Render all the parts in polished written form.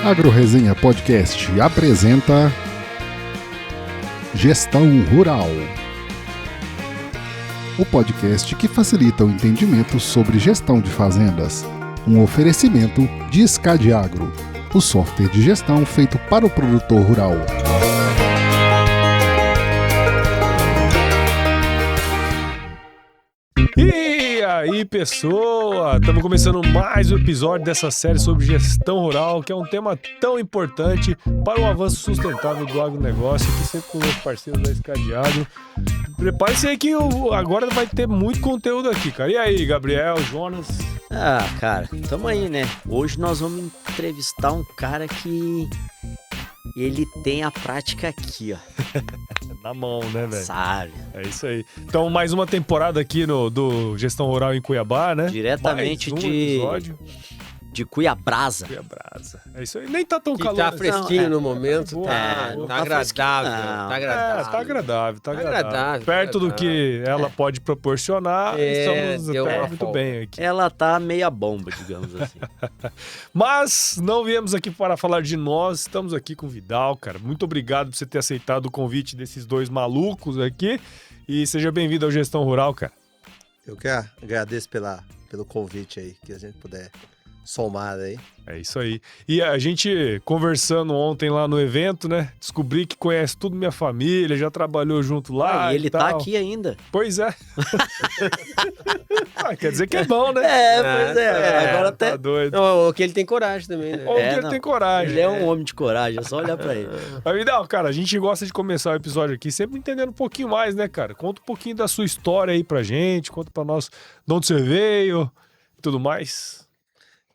AgroResenha Podcast apresenta Gestão Rural, o podcast que facilita o entendimento sobre gestão de fazendas. Um oferecimento de SCAD Agro, o software de gestão feito para o produtor rural. E aí, pessoa! Estamos começando mais um episódio dessa série sobre gestão rural, que é um tema tão importante para o avanço sustentável do agronegócio, aqui sempre com os meus parceiros da SCAD Agro. Prepare-se aí que agora vai ter muito conteúdo aqui, cara. E aí, Gabriel, Jonas? Cara, tamo aí, né? Hoje nós vamos entrevistar um cara que ele tem a prática aqui, ó. Na mão, né, velho? Sabe? É isso aí. Então, mais uma temporada aqui do Gestão Rural em Cuiabá, né? Diretamente mais um episódio. de Cuiabrasa. Cuiabrasa. É isso aí. Nem tá tão Que calor. tá fresquinho no momento, Boa, tá, boa. tá agradável, Não. tá agradável. Tá agradável, tá agradável. agradável, Perto tá do que ela pode proporcionar, estamos deu até uma muito folga. bem aqui. Ela tá meia bomba, digamos assim. Mas não viemos aqui para falar de nós, estamos aqui com o Vidal, cara. Muito obrigado por você ter aceitado o convite desses dois malucos aqui. E seja bem-vindo ao Gestão Rural, cara. Eu que agradeço pelo convite aí, que a gente puder somar aí. É isso aí. E a gente conversando ontem lá no evento, né? Descobri que conhece tudo minha família, já trabalhou junto lá. E ele tal. tá aqui ainda. Pois é. Quer dizer que é bom, né? Pois é. Agora Tá até. doido. Não, que ele tem coragem também, né? Ou que ele não. tem coragem. Ele é um homem de coragem, é só olhar pra ele. Mas, Vidal, cara, a gente gosta de começar o episódio aqui sempre entendendo um pouquinho mais, né, cara? Conta um pouquinho da sua história aí pra gente, conta pra nós de onde você veio e tudo mais.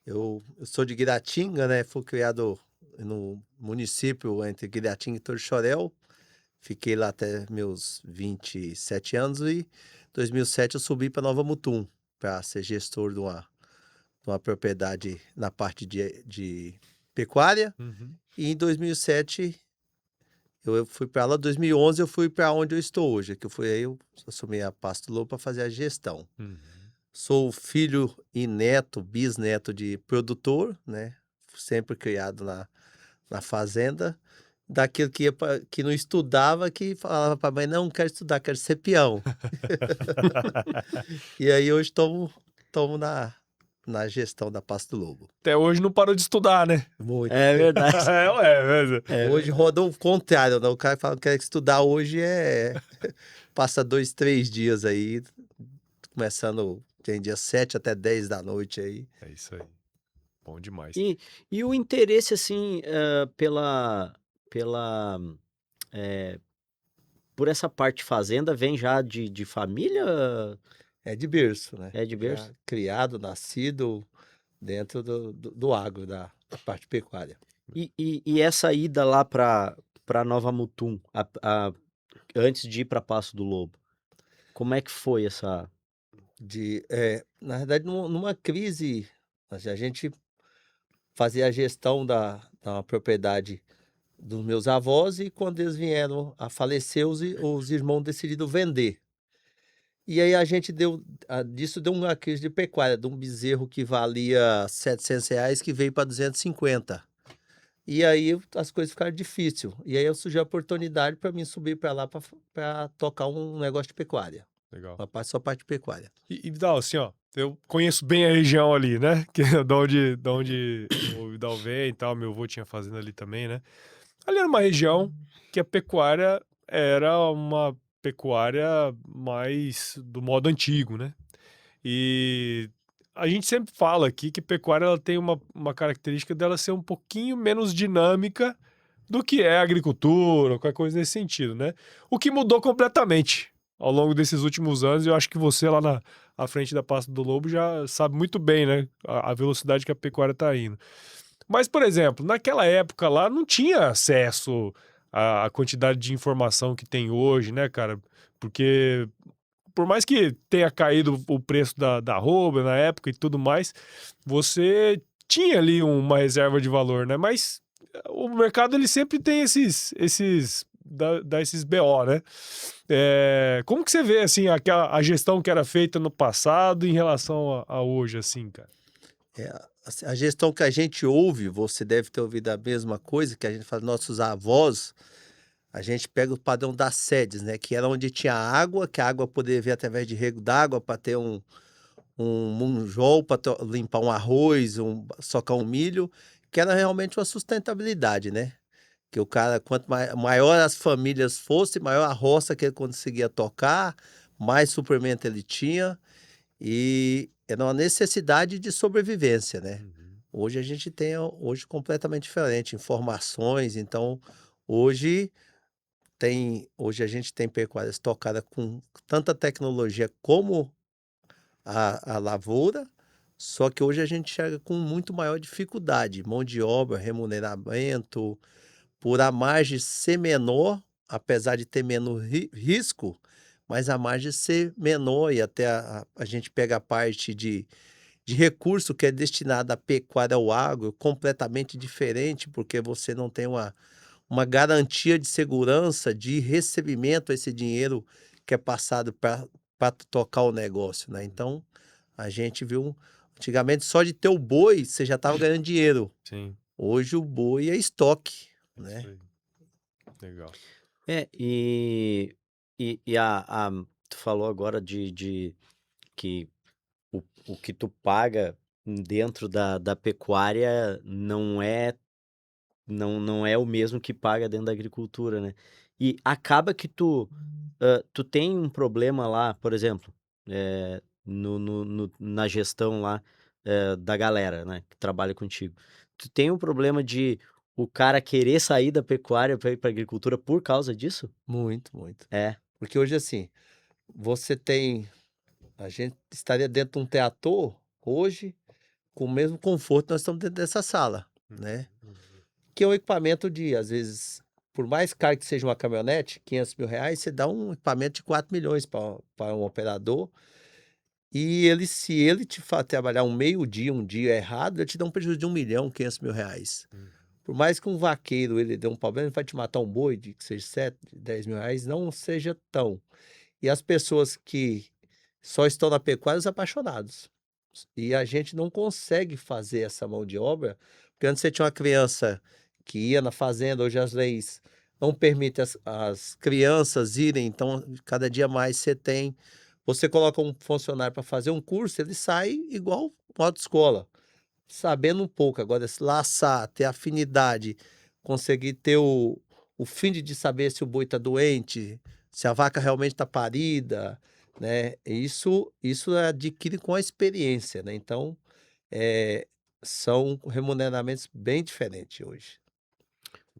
Eu sou de Guiratinga, né? Fui criado no município entre Guiratinga e Torixoréu. Fiquei lá até meus 27 anos e em 2007 eu subi para Nova Mutum para ser gestor de uma propriedade na parte de pecuária. E em 2007 eu fui para lá. Em 2011 eu fui para onde eu estou hoje, que eu assumi a Pasto Lobo para fazer a gestão. Sou filho e bisneto de produtor, né? Sempre criado na fazenda. Daquele que não estudava, que falava para a mãe, não quero estudar, quero ser peão. E aí hoje estamos na gestão da Pasto Lobo. Até hoje não parou de estudar, né? Muito. É verdade. Hoje roda o contrário, né? O cara fala que quer estudar hoje passa 2, 3 dias aí, começando... Tem dia 7 até 10 da noite aí. É isso aí. Bom demais. E o interesse, assim, por essa parte de fazenda, vem já de família? É de berço, né? É de berço? Já criado, nascido dentro do agro, da parte pecuária. E essa ida lá para Nova Mutum, antes de ir para Passo do Lobo, como é que foi essa... Na verdade, numa crise, a gente fazia a gestão da propriedade dos meus avós e quando eles vieram a falecer, os irmãos decidiram vender. E aí a gente disso deu uma crise de pecuária, de um bezerro que valia R$700 que veio para 250. E aí as coisas ficaram difíceis. E aí surgiu a oportunidade para mim subir para lá para tocar um negócio de pecuária. Legal. Só parte de pecuária. E Vidal, assim, ó, eu conheço bem a região ali, né? Que é de onde o Vidal vem e tal, meu avô tinha fazenda ali também, né? Ali era uma região que a pecuária era uma pecuária mais do modo antigo, né? E a gente sempre fala aqui que pecuária ela tem uma característica dela ser um pouquinho menos dinâmica do que é a agricultura, ou qualquer coisa nesse sentido, né? O que mudou completamente ao longo desses últimos anos, eu acho que você lá à frente da Pasto do Lobo já sabe muito bem, né, a velocidade que a pecuária está indo. Mas, por exemplo, naquela época lá não tinha acesso à quantidade de informação que tem hoje, né, cara? Porque por mais que tenha caído o preço da arroba na época e tudo mais, você tinha ali uma reserva de valor, né? Mas o mercado ele sempre tem esses BO, né? Como que você vê, assim, a gestão que era feita no passado em relação a hoje, assim, cara? A gestão que a gente ouve, você deve ter ouvido a mesma coisa, que a gente fala, nossos avós, a gente pega o padrão das sedes, né? Que era onde tinha água, que a água poderia vir através de rego d'água para ter um munjol, para limpar um arroz, socar um milho, que era realmente uma sustentabilidade, né? Que o cara, quanto maior as famílias fossem, maior a roça que ele conseguia tocar, mais suprimento ele tinha, e era uma necessidade de sobrevivência, né? Hoje a gente tem hoje completamente diferente, informações, então hoje a gente tem pecuárias tocadas com tanta tecnologia como a lavoura, só que hoje a gente chega com muito maior dificuldade, mão de obra, remuneramento, por a margem ser menor, apesar de ter menos risco, mas a margem ser menor e até a gente pega a parte de recurso que é destinado à pecuária ao agro completamente diferente, porque você não tem uma garantia de segurança de recebimento a esse dinheiro que é passado para tocar o negócio, né? Então, a gente viu, antigamente só de ter o boi, você já estava ganhando dinheiro. Sim, Hoje o boi é estoque, isso né? aí. Legal. Tu falou agora de que o que tu paga dentro da pecuária não é o mesmo que paga dentro da agricultura, né? E acaba que tu tem um problema lá, por exemplo, na gestão lá da galera, né, que trabalha contigo. Tu tem um problema de o cara querer sair da pecuária para ir para agricultura por causa disso? Muito, muito. É. Porque hoje, assim, a gente estaria dentro de um teatro hoje com o mesmo conforto que nós estamos dentro dessa sala, né? Que é um equipamento às vezes, por mais caro que seja uma caminhonete, R$ 500.000, você dá um equipamento de 4 milhões para um operador. E se ele trabalhar um dia errado, ele te dá um prejuízo de 1 milhão, R$ 500.000. Por mais que um vaqueiro ele dê um problema, ele vai te matar um boi de que seja 7, R$ 10.000, não seja tão. E as pessoas que só estão na pecuária, os apaixonados. E a gente não consegue fazer essa mão de obra, porque antes você tinha uma criança que ia na fazenda, hoje as leis não permitem as crianças irem, então cada dia mais você coloca um funcionário para fazer um curso, ele sai igual uma autoescola, sabendo um pouco. Agora, se laçar, ter afinidade, conseguir ter o fim de saber se o boi está doente, se a vaca realmente está parida, né? Isso adquire com a experiência, né? Então, são remuneramentos bem diferentes hoje.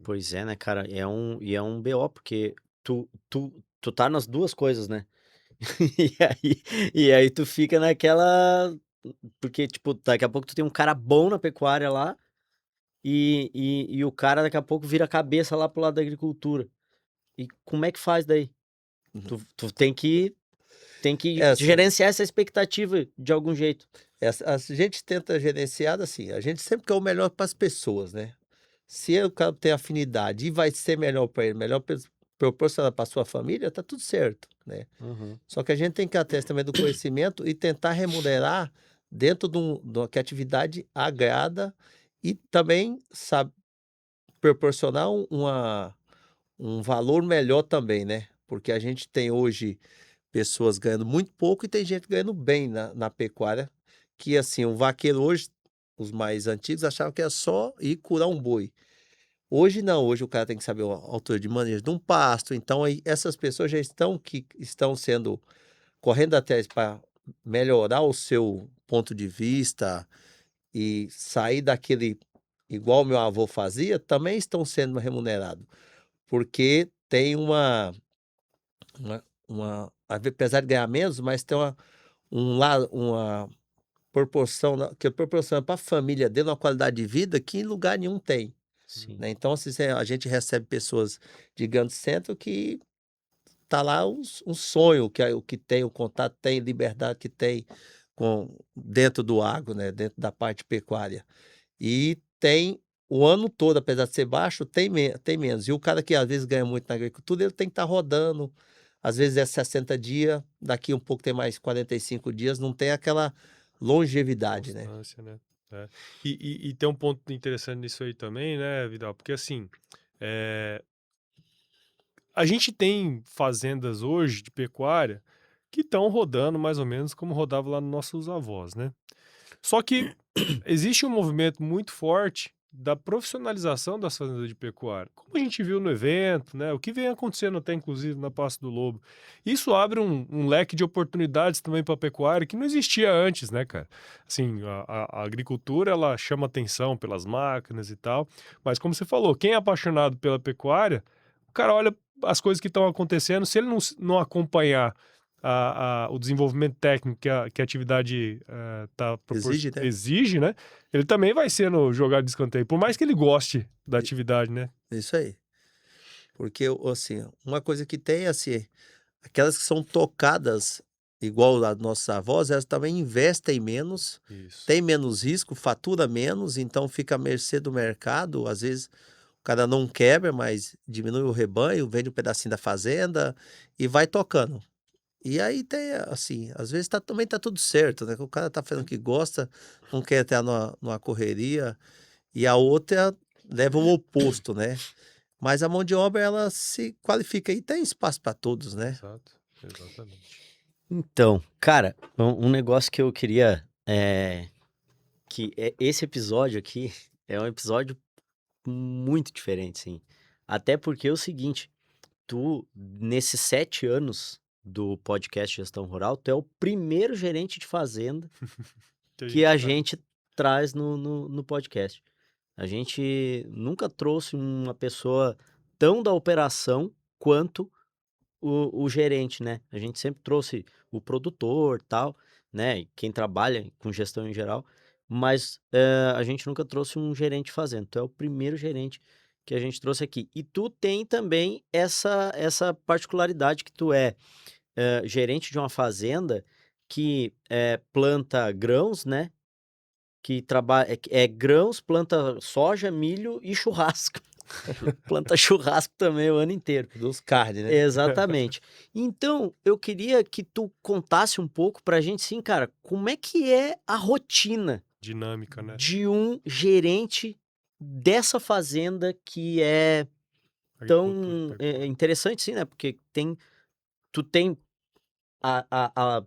Pois é, né, cara? É um BO, porque tu tá nas duas coisas, né? E aí tu fica naquela. Porque, tipo, daqui a pouco tu tem um cara bom na pecuária lá e o cara daqui a pouco vira a cabeça lá pro lado da agricultura. E como é que faz daí? Tu tem que Essa- gerenciar essa expectativa de algum jeito. A gente tenta gerenciar assim, a gente sempre quer o melhor para as pessoas, né? Se o cara tem afinidade e vai ser melhor para ele, melhor proporcionar para sua família, tá tudo certo, né? Só que a gente tem que ir atrás também do conhecimento e tentar remunerar dentro de uma que a atividade agrada e também sabe proporcionar um valor melhor também, né? Porque a gente tem hoje pessoas ganhando muito pouco e tem gente ganhando bem na pecuária, que assim, um vaqueiro hoje, os mais antigos achavam que era só ir curar um boi. Hoje não, hoje o cara tem que saber a altura de manejo de um pasto, então aí essas pessoas já estão correndo atrás para melhorar o seu ponto de vista e sair daquele, igual meu avô fazia, também estão sendo remunerados, porque tem apesar de ganhar menos, mas tem uma proporção, que proporciona para a família dele uma qualidade de vida que em lugar nenhum tem. Sim. Né? Então, a gente recebe pessoas de grande centro que tá lá um sonho, o que tem, o contato tem, liberdade que tem dentro do agro, né? Dentro da parte pecuária. E tem o ano todo, apesar de ser baixo, tem menos. E o cara que às vezes ganha muito na agricultura, ele tem que estar rodando, às vezes é 60 dias, daqui um pouco tem mais 45 dias, não tem aquela longevidade, né? Constância, né? E tem um ponto interessante nisso aí também, né, Vidal? Porque assim, a gente tem fazendas hoje de pecuária que estão rodando mais ou menos como rodava lá nos nossos avós, né? Só que existe um movimento muito forte da profissionalização das fazendas de pecuária, como a gente viu no evento, né? O que vem acontecendo até inclusive na Passo do Lobo. Isso abre um leque de oportunidades também para a pecuária que não existia antes, né, cara? Assim, a agricultura ela chama atenção pelas máquinas e tal, mas como você falou, quem é apaixonado pela pecuária, o cara olha as coisas que estão acontecendo, se ele não acompanhar o desenvolvimento técnico que a atividade Exige, né? exige, né? Ele também vai sendo jogado de escanteio, por mais que ele goste da atividade, né? Isso aí. Porque, assim, uma coisa que tem, assim, aquelas que são tocadas igual as nossos avós, elas também investem menos, Isso. tem menos risco, fatura menos, então fica à mercê do mercado. Às vezes o cara não quebra, mas diminui o rebanho, vende um pedacinho da fazenda e vai tocando. E aí tem, assim, às vezes também tá tudo certo, né? O cara tá fazendo o que gosta, não quer estar numa correria, e a outra leva o oposto, né? Mas a mão de obra, ela se qualifica e tem espaço para todos, né? Exato, exatamente. Então, cara, um negócio que eu queria esse episódio aqui é um episódio muito diferente, sim. Até porque é o seguinte, tu, nesses 7 anos do podcast Gestão Rural, tu é o primeiro gerente de fazenda que a gente traz no podcast. A gente nunca trouxe uma pessoa tão da operação quanto o gerente, né? A gente sempre trouxe o produtor, tal, né? E quem trabalha com gestão em geral, mas a gente nunca trouxe um gerente fazenda. Tu é o primeiro gerente que a gente trouxe aqui. E tu tem também essa particularidade que tu é gerente de uma fazenda que planta grãos, né? Que trabalha grãos, planta soja, milho e churrasco. Planta churrasco também o ano inteiro. Dos carnes, né? Exatamente. Então, eu queria que tu contasse um pouco pra gente, sim, cara, como é que é a rotina Dinâmica, né? de um gerente dessa fazenda que é tão Agricultura, pecuária. interessante, sim, né? Porque tu tem a, a, a,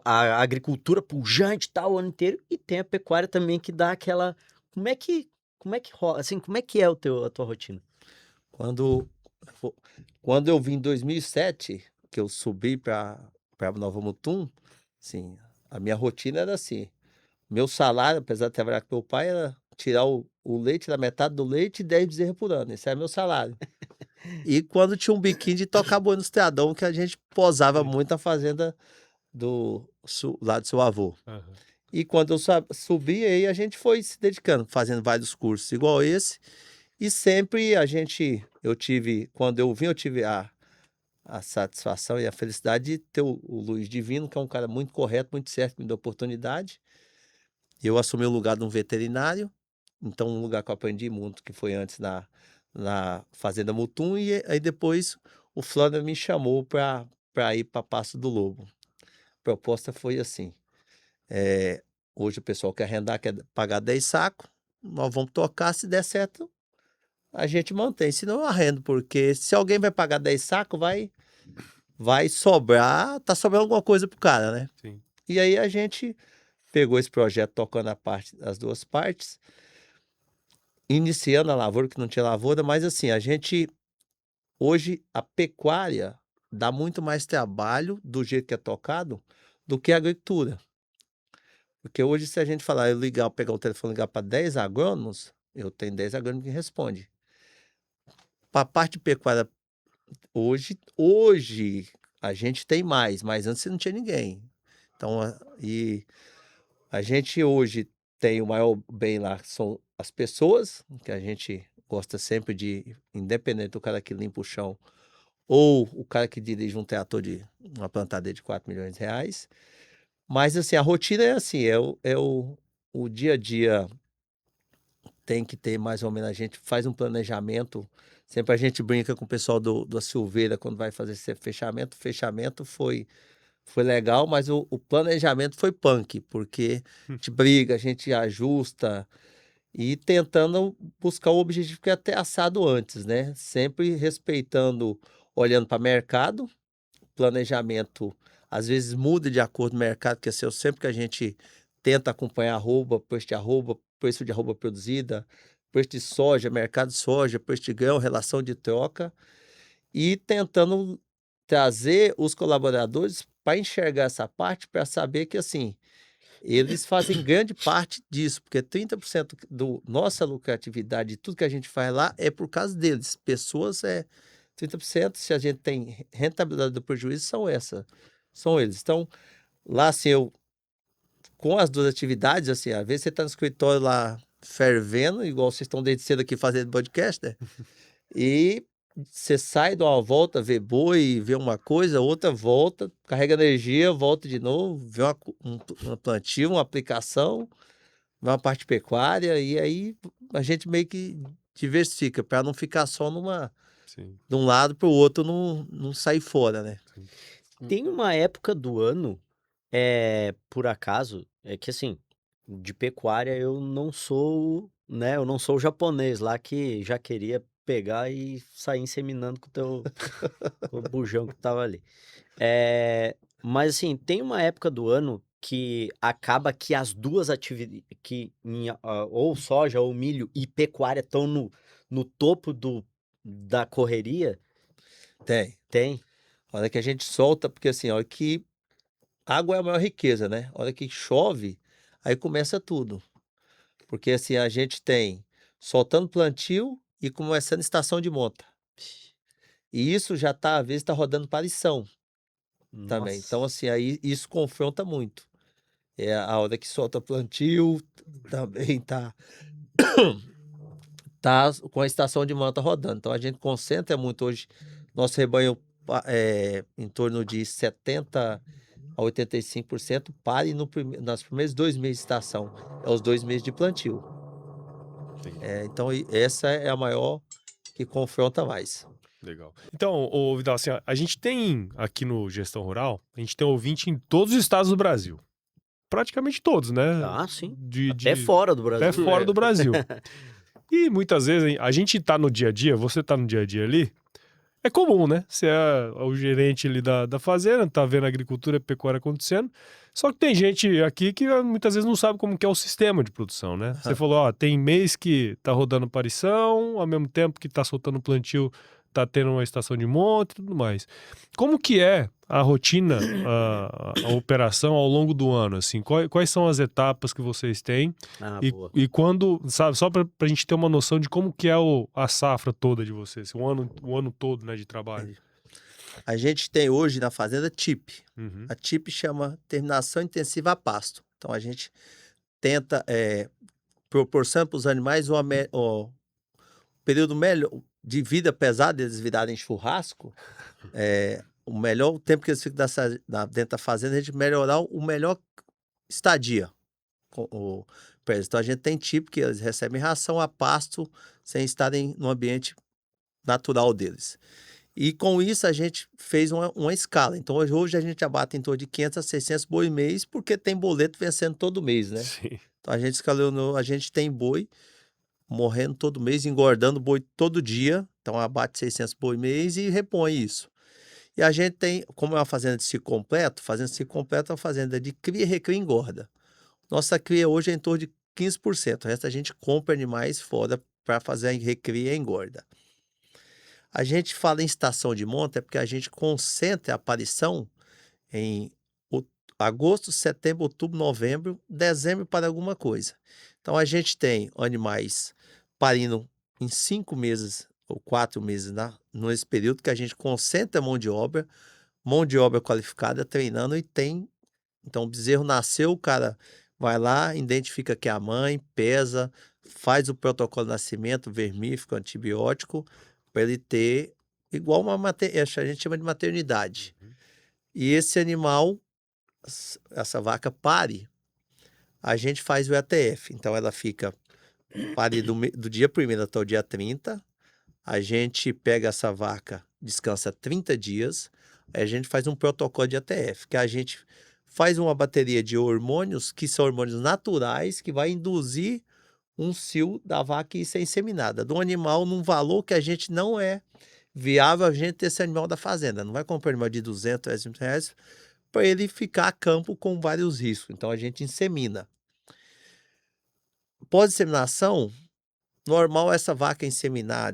a agricultura pujante e tal o ano inteiro e tem a pecuária também que dá aquela... Como é que rola, assim, como é que é a tua rotina? Quando eu vim em 2007, que eu subi para Nova Mutum, assim, a minha rotina era assim. Meu salário, apesar de trabalhar com meu pai, era tirar o leite da metade do leite e 10 bezerros por ano. Esse era meu salário. E quando tinha um biquinho de tocar boi no estradão, que a gente posava Sim. muito na fazenda lá do seu avô. Aham. E quando eu subi, aí a gente foi se dedicando, fazendo vários cursos igual esse. E sempre quando eu vim, eu tive a satisfação e a felicidade de ter o Luiz Divino, que é um cara muito correto, muito certo, que me deu oportunidade. Eu assumi o lugar de um veterinário, então um lugar que eu aprendi muito, que foi antes na Fazenda Mutum, e aí depois o Flávio me chamou para ir para Passo do Lobo. A proposta foi assim, hoje o pessoal quer arrendar, quer pagar 10 sacos, nós vamos tocar, se der certo, a gente mantém, senão eu arrendo, porque se alguém vai pagar 10 sacos, vai sobrar, tá sobrando alguma coisa pro cara, né? Sim. E aí a gente pegou esse projeto tocando as duas partes, iniciando a lavoura, que não tinha lavoura, mas assim, hoje a pecuária dá muito mais trabalho do jeito que é tocado do que a agricultura. Porque hoje, se a gente falar, pegar o telefone e ligar para 10 agrônomos, eu tenho 10 agrônomos que respondem. Para a parte de pecuária, hoje a gente tem mais, mas antes não tinha ninguém. Então, e a gente hoje tem o maior bem lá, que são as pessoas, que a gente gosta sempre de, independente do cara que limpa o chão, ou o cara que dirige um trator de uma plantadeira de 4 milhões de reais. Mas assim, a rotina é assim, o dia a dia tem que ter mais ou menos, a gente faz um planejamento. Sempre a gente brinca com o pessoal da Silveira quando vai fazer esse fechamento. O fechamento foi foi legal, mas o planejamento foi punk, porque a gente briga, a gente ajusta e tentando buscar o objetivo que é ter assado antes, né? Sempre respeitando, olhando para o mercado, planejamento às vezes muda de acordo com o mercado, que assim, sempre que a gente tenta acompanhar preço de arroba produzida, preço de soja, mercado de soja, preço de grão, relação de troca, e tentando trazer os colaboradores para enxergar essa parte, para saber que assim, eles fazem grande parte disso, porque 30% do nossa lucratividade, de tudo que a gente faz lá, é por causa deles. Pessoas 30%, se a gente tem rentabilidade do prejuízo, são eles. Então, lá assim, com as duas atividades, assim, às vezes você está no escritório lá fervendo, igual vocês estão desde cedo aqui fazendo podcast, né? E você sai, dá uma volta, vê boi, vê uma coisa, outra volta, carrega energia, volta de novo, vê um plantio, uma aplicação, vê uma parte pecuária, e aí a gente meio que diversifica, para não ficar só Sim. de um lado para o outro, não sair fora, né? Tem uma época do ano, por acaso, é que assim, de pecuária eu não sou, né? Eu não sou o japonês lá que já queria pegar e sair inseminando com o bujão que tava ali. Mas assim, tem uma época do ano que acaba que as duas atividades, ou soja, ou milho e pecuária estão no topo da correria. Tem. A hora que a gente solta, porque assim, a hora que água é a maior riqueza, né? A hora que chove, aí começa tudo. Porque assim, a gente tem soltando plantio e começando estação de monta. E isso já tá, às vezes, tá rodando parição também. Então, Nossa. assim, aí isso confronta muito. É a hora que solta plantio, também tá com a estação de monta rodando. Então, a gente concentra muito hoje. Nosso rebanho em torno de 70% a 85% pare nos primeiros 2 meses de estação. É os 2 meses de plantio. Então, essa é a maior que confronta mais. Legal. Então, Vidal, assim, a gente tem aqui no Gestão Rural, a gente tem ouvinte em todos os estados do Brasil. Praticamente todos, né? Ah, sim. De, Até fora do Brasil. Até fora do Brasil. E muitas vezes a gente tá no dia a dia, você tá no dia a dia ali, é comum, né? Você é o gerente ali da fazenda, tá vendo a agricultura e pecuária acontecendo. Só que tem gente aqui que muitas vezes não sabe como que é o sistema de produção, né? Você falou, ó, tem mês que tá rodando parição, ao mesmo tempo que tá soltando plantio, tá tendo uma estação de monta e tudo mais. Como que é a rotina, a operação ao longo do ano, assim? Quais são as etapas que vocês têm? Boa. E quando, sabe, só pra gente ter uma noção de como que é a safra toda de vocês, o ano todo, né, de trabalho. A gente tem hoje na fazenda TIP. Uhum. A TIP chama Terminação Intensiva a Pasto. Então, a gente tenta proporcionar para os animais o período melhor de vida, apesar deles virarem churrasco, o melhor tempo que eles ficam dentro da fazenda, a gente melhorar o melhor estadia. Então, a gente tem TIP que eles recebem ração a pasto sem estarem no ambiente natural deles. E com isso a gente fez uma escala. Então hoje a gente abate em torno de 500 a 600 boi mês, porque tem boleto vencendo todo mês, né? Sim. Então a gente escalou, a gente tem boi morrendo todo mês, engordando boi todo dia. Então abate 600 boi mês e repõe isso. E a gente tem, como é uma fazenda de ciclo completo, é uma fazenda de cria, recria e engorda. Nossa cria hoje é em torno de 15%. O resto a gente compra animais fora para fazer a recria e engorda. A gente fala em estação de monta porque a gente concentra a aparição em agosto, setembro, outubro, novembro, dezembro para alguma coisa. Então a gente tem animais parindo em 5 meses ou 4 meses nesse período que a gente concentra mão de obra qualificada, treinando e tem. Então o bezerro nasceu, o cara vai lá, identifica que é a mãe, pesa, faz o protocolo de nascimento, vermífugo, antibiótico, para ele ter igual a gente chama de maternidade. E esse animal, essa vaca pare, a gente faz o ETF. Então ela fica pare do dia 1º até o dia 30. A gente pega essa vaca, descansa 30 dias. a gente faz um protocolo de ATF, que a gente faz uma bateria de hormônios, que são hormônios naturais, que vai induzir um cio da vaca e ser inseminada, do animal num valor que a gente não é viável a gente ter esse animal da fazenda. Não vai comprar um animal de 200, 300 reais para ele ficar a campo com vários riscos. Então a gente insemina. Pós-inseminação, normal essa vaca inseminar,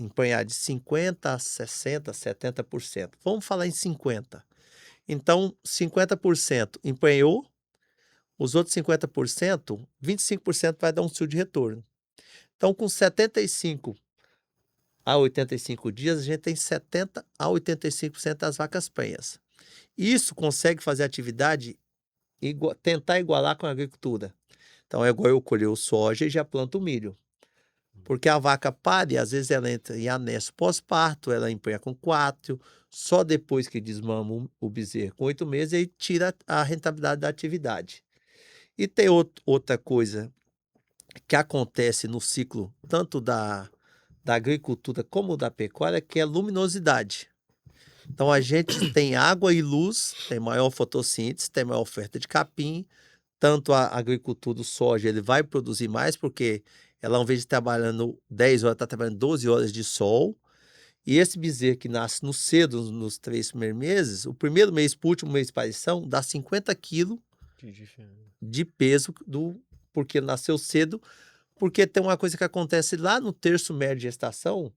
empanhar de 50% a 60%, 70%. Vamos falar em 50%. Então, 50% empanhou, os outros 50%, 25% vai dar um cio de retorno. Então, com 75 a 85 dias, a gente tem 70 a 85% das vacas prenhas. Isso consegue fazer a atividade tentar igualar com a agricultura. Então, é igual eu colher o soja e já planto o milho. Porque a vaca pare, às vezes ela entra em anexo pós-parto, ela emprenha com 4, só depois que desmama o bezerro com 8 meses, aí tira a rentabilidade da atividade. E tem outra coisa que acontece no ciclo, tanto da agricultura como da pecuária, que é a luminosidade. Então a gente tem água e luz, tem maior fotossíntese, tem maior oferta de capim, tanto a agricultura do soja, ele vai produzir mais, porque ela, ao invés de trabalhando 10 horas, está trabalhando 12 horas de sol. E esse bezerro que nasce no cedo, nos 3 primeiros meses, o primeiro mês para o último mês de parição, dá 50 quilos de peso, porque ele nasceu cedo. Porque tem uma coisa que acontece lá no terço médio de gestação,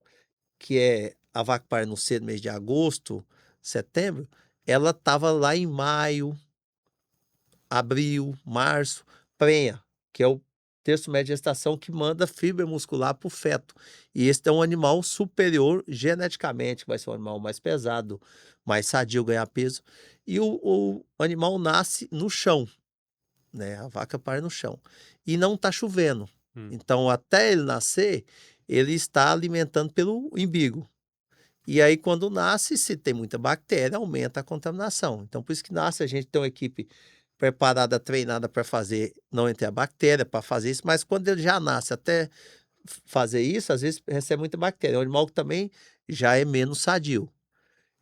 que é a vaca pare no cedo, mês de agosto, setembro, ela estava lá em maio, abril, março, prenha, que é o terço médio de gestação que manda fibra muscular para o feto. E esse é um animal superior geneticamente, vai ser um animal mais pesado, mais sadio, ganhar peso. E o animal nasce no chão, né? A vaca pare no chão. E não está chovendo. Então, até ele nascer, ele está alimentando pelo umbigo. E aí, quando nasce, se tem muita bactéria, aumenta a contaminação. Então, por isso que nasce, a gente tem uma equipe preparada, treinada para fazer, não entrar bactéria, para fazer isso, mas quando ele já nasce, até fazer isso, às vezes recebe muita bactéria. É um animal que também já é menos sadio.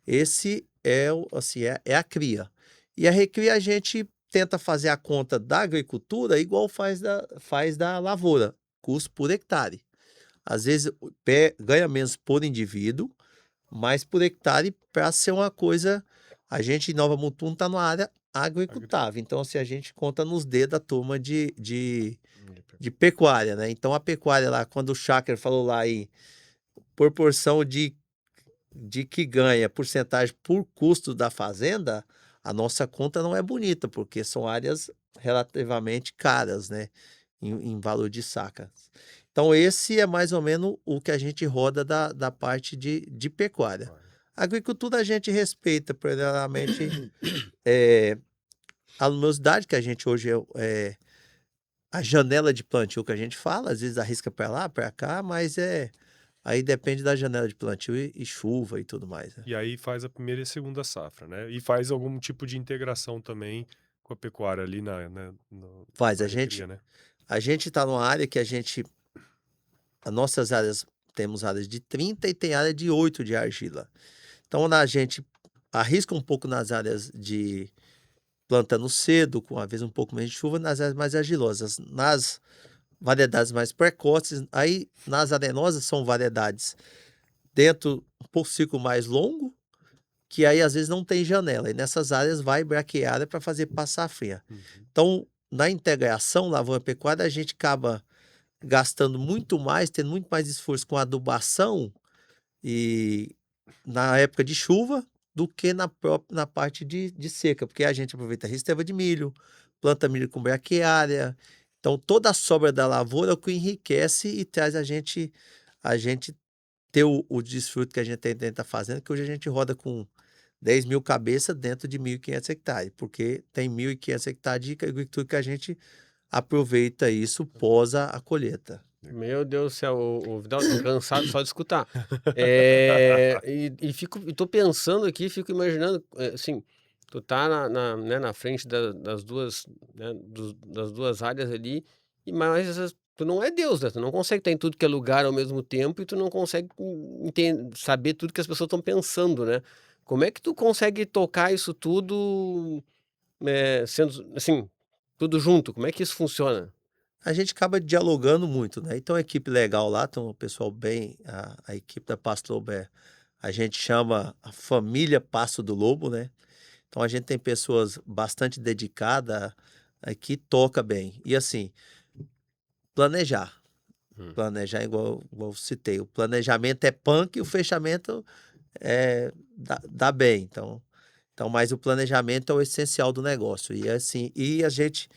Esse é, assim, é a cria. E a recria a gente tenta fazer a conta da agricultura igual faz da lavoura, custo por hectare. Às vezes ganha menos por indivíduo, mas por hectare para ser uma coisa... A gente em Nova Mutum está numa área agricultável, então assim, a gente conta nos dedos a turma de pecuária, né? Então a pecuária lá, quando o Cháquer falou lá em proporção de que ganha porcentagem por custo da fazenda, a nossa conta não é bonita, porque são áreas relativamente caras, né? Em valor de saca. Então, esse é mais ou menos o que a gente roda da parte de pecuária. A agricultura a gente respeita, primeiramente, a luminosidade, que a gente hoje é a janela de plantio que a gente fala, às vezes arrisca para lá, para cá, mas aí depende da janela de plantio e chuva e tudo mais. Né? E aí faz a primeira e a segunda safra, né? E faz algum tipo de integração também com a pecuária ali Faz, na recria, né? A gente está numa área que as nossas áreas, temos áreas de 30 e tem área de 8 de argila. Então, a gente arrisca um pouco nas áreas de plantando cedo, com às vezes um pouco menos de chuva, nas áreas mais argilosas. Nas variedades mais precoces, aí nas arenosas são variedades dentro por ciclo mais longo, que aí às vezes não tem janela. E nessas áreas vai braquiária para fazer passar fria. Então, na integração lavoura-pecuária, a gente acaba gastando muito mais, tendo muito mais esforço com adubação e na época de chuva do que na parte de seca, porque a gente aproveita a reserva de milho, planta milho com braquiária. Então, toda a sobra da lavoura é o que enriquece e traz a gente ter o desfruto que a gente está fazendo, que hoje a gente roda com 10 mil cabeças dentro de 1.500 hectares, porque tem 1.500 hectares de agricultura que a gente aproveita isso pós a colheita. Meu Deus do céu, o Vidal, tô cansado só de escutar. E tô pensando aqui, fico imaginando, assim, tu tá na frente das duas, né, das duas áreas ali, mas tu não é Deus, né? Tu não consegue estar em tudo que é lugar ao mesmo tempo e tu não consegue saber tudo que as pessoas estão pensando, né? Como é que tu consegue tocar isso tudo, sendo assim, tudo junto? Como é que isso funciona? A gente acaba dialogando muito, né? Então, a equipe legal lá, tem um pessoal bem. A equipe da Pasto Lobo a gente chama a família Pasto do Lobo, né? Então, a gente tem pessoas bastante dedicadas que toca bem. E assim, planejar. Hum. Planejar, igual eu citei. O planejamento é punk e o fechamento dá bem. Então, mas o planejamento é o essencial do negócio. E assim, e a gente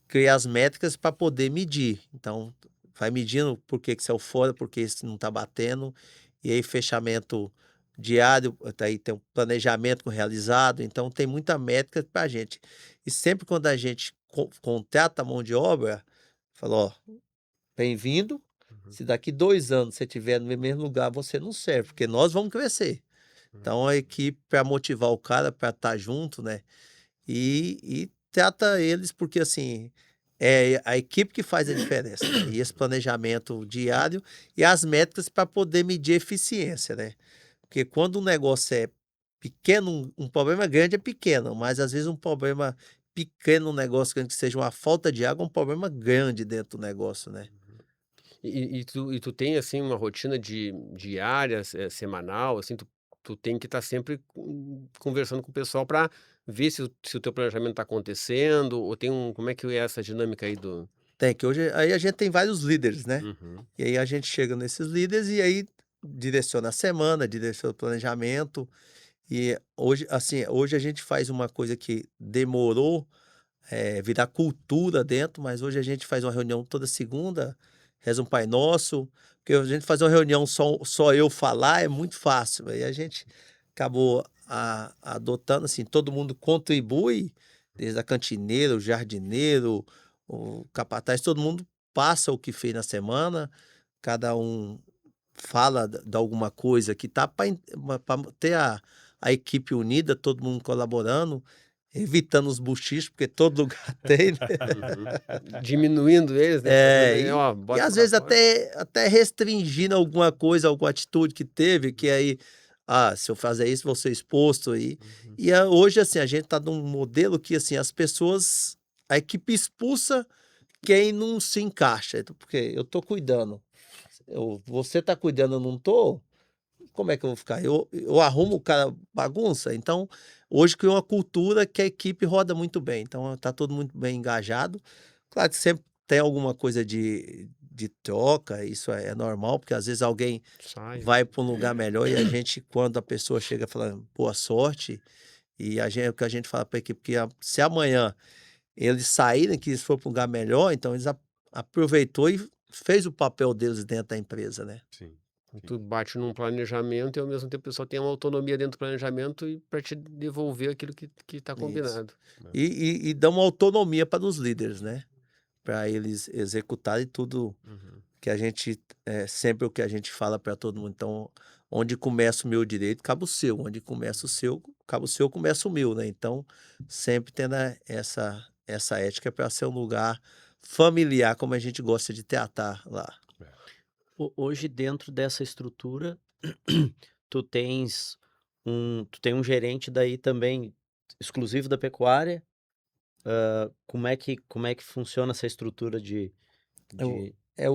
criar as métricas para poder medir. Então, vai medindo por que que saiu fora, por que isso não está batendo. E aí, fechamento diário, aí tem um planejamento realizado. Então, tem muita métrica para a gente. E sempre quando a gente contrata a mão de obra, fala, ó, bem-vindo. Uhum. Se daqui 2 anos você estiver no mesmo lugar, você não serve, porque nós vamos crescer. Então, a equipe, para motivar o cara para estar junto, né? E trata eles, porque assim, é a equipe que faz a diferença, né? E esse planejamento diário e as métricas para poder medir eficiência, né? Porque quando um negócio é pequeno, um problema grande é pequeno, mas às vezes um problema pequeno, um negócio grande que seja uma falta de água, é um problema grande dentro do negócio, né? E tu tem, assim, uma rotina diária, semanal, assim, tu tem que estar sempre conversando com o pessoal para ver se o teu planejamento está acontecendo, ou tem como é que é essa dinâmica aí do... Tem que hoje, aí a gente tem vários líderes, né? Uhum. E aí a gente chega nesses líderes e aí direciona a semana, direciona o planejamento. E hoje, assim, hoje a gente faz uma coisa que demorou virar cultura dentro, mas hoje a gente faz uma reunião toda segunda, reza um Pai Nosso, porque a gente fazer uma reunião só eu falar é muito fácil. Aí a gente acabou adotando, assim, todo mundo contribui, desde a cantineira, o jardineiro, o capataz, todo mundo passa o que fez na semana, cada um fala de alguma coisa que tá para ter a equipe unida, todo mundo colaborando, evitando os buchichos, porque todo lugar tem, né? Uhum. Diminuindo eles, né, fazendo aí, ó, E bota às pra vezes fora. até restringindo alguma coisa, alguma atitude que teve, que aí, se eu fazer isso, vou ser exposto aí. Uhum. E hoje, assim, a gente tá num modelo que, assim, a equipe expulsa quem não se encaixa, então, porque eu tô cuidando. Você tá cuidando, eu não tô, como é que eu vou ficar? Eu arrumo, o cara bagunça. Então, hoje criou uma cultura que a equipe roda muito bem. Então, tá todo mundo bem engajado. Claro que sempre tem alguma coisa de troca, isso é normal, porque às vezes alguém Sai. vai para um lugar melhor e a gente, quando a pessoa chega falando boa sorte, o que a gente fala para a equipe, que se amanhã eles saírem, que eles for para um lugar melhor, então eles aproveitou e fez o papel deles dentro da empresa, né? Sim. Tu bate num planejamento e ao mesmo tempo o pessoal tem uma autonomia dentro do planejamento e para te devolver aquilo que tá Isso. combinado. E dá uma autonomia para os líderes, né? Para eles executarem tudo Uhum. que a gente, sempre o que a gente fala para todo mundo. Então, onde começa o meu direito, acaba o seu. Onde começa o seu, acaba o seu, começa o meu, né? Então, sempre tendo essa ética para ser um lugar familiar, como a gente gosta de tratar lá. Hoje, dentro dessa estrutura, tu tem um gerente daí também exclusivo da pecuária. Como é que funciona essa estrutura de...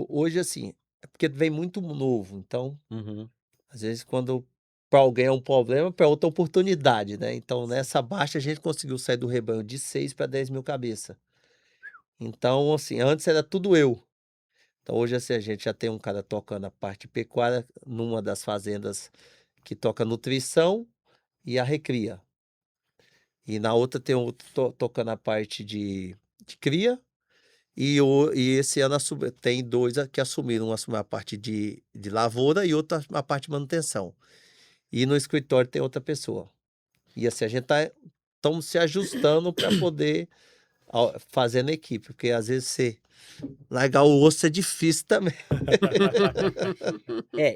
Hoje, assim, é porque vem muito novo. Então, Uhum. às vezes, quando para alguém é um problema, para outra oportunidade, né? Então, nessa baixa, a gente conseguiu sair do rebanho de 6 para 10 mil cabeças. Então, assim, antes era tudo eu. Então, hoje, assim, a gente já tem um cara tocando a parte pecuária numa das fazendas que toca nutrição e a recria. E na outra tem outro tocando a parte de cria. E esse ano tem 2 que assumiram. Um assumiu a parte de lavoura e outro a parte de manutenção. E no escritório tem outra pessoa. E assim, a gente estamos se ajustando para poder fazer na equipe, porque às vezes você largar o osso é difícil também.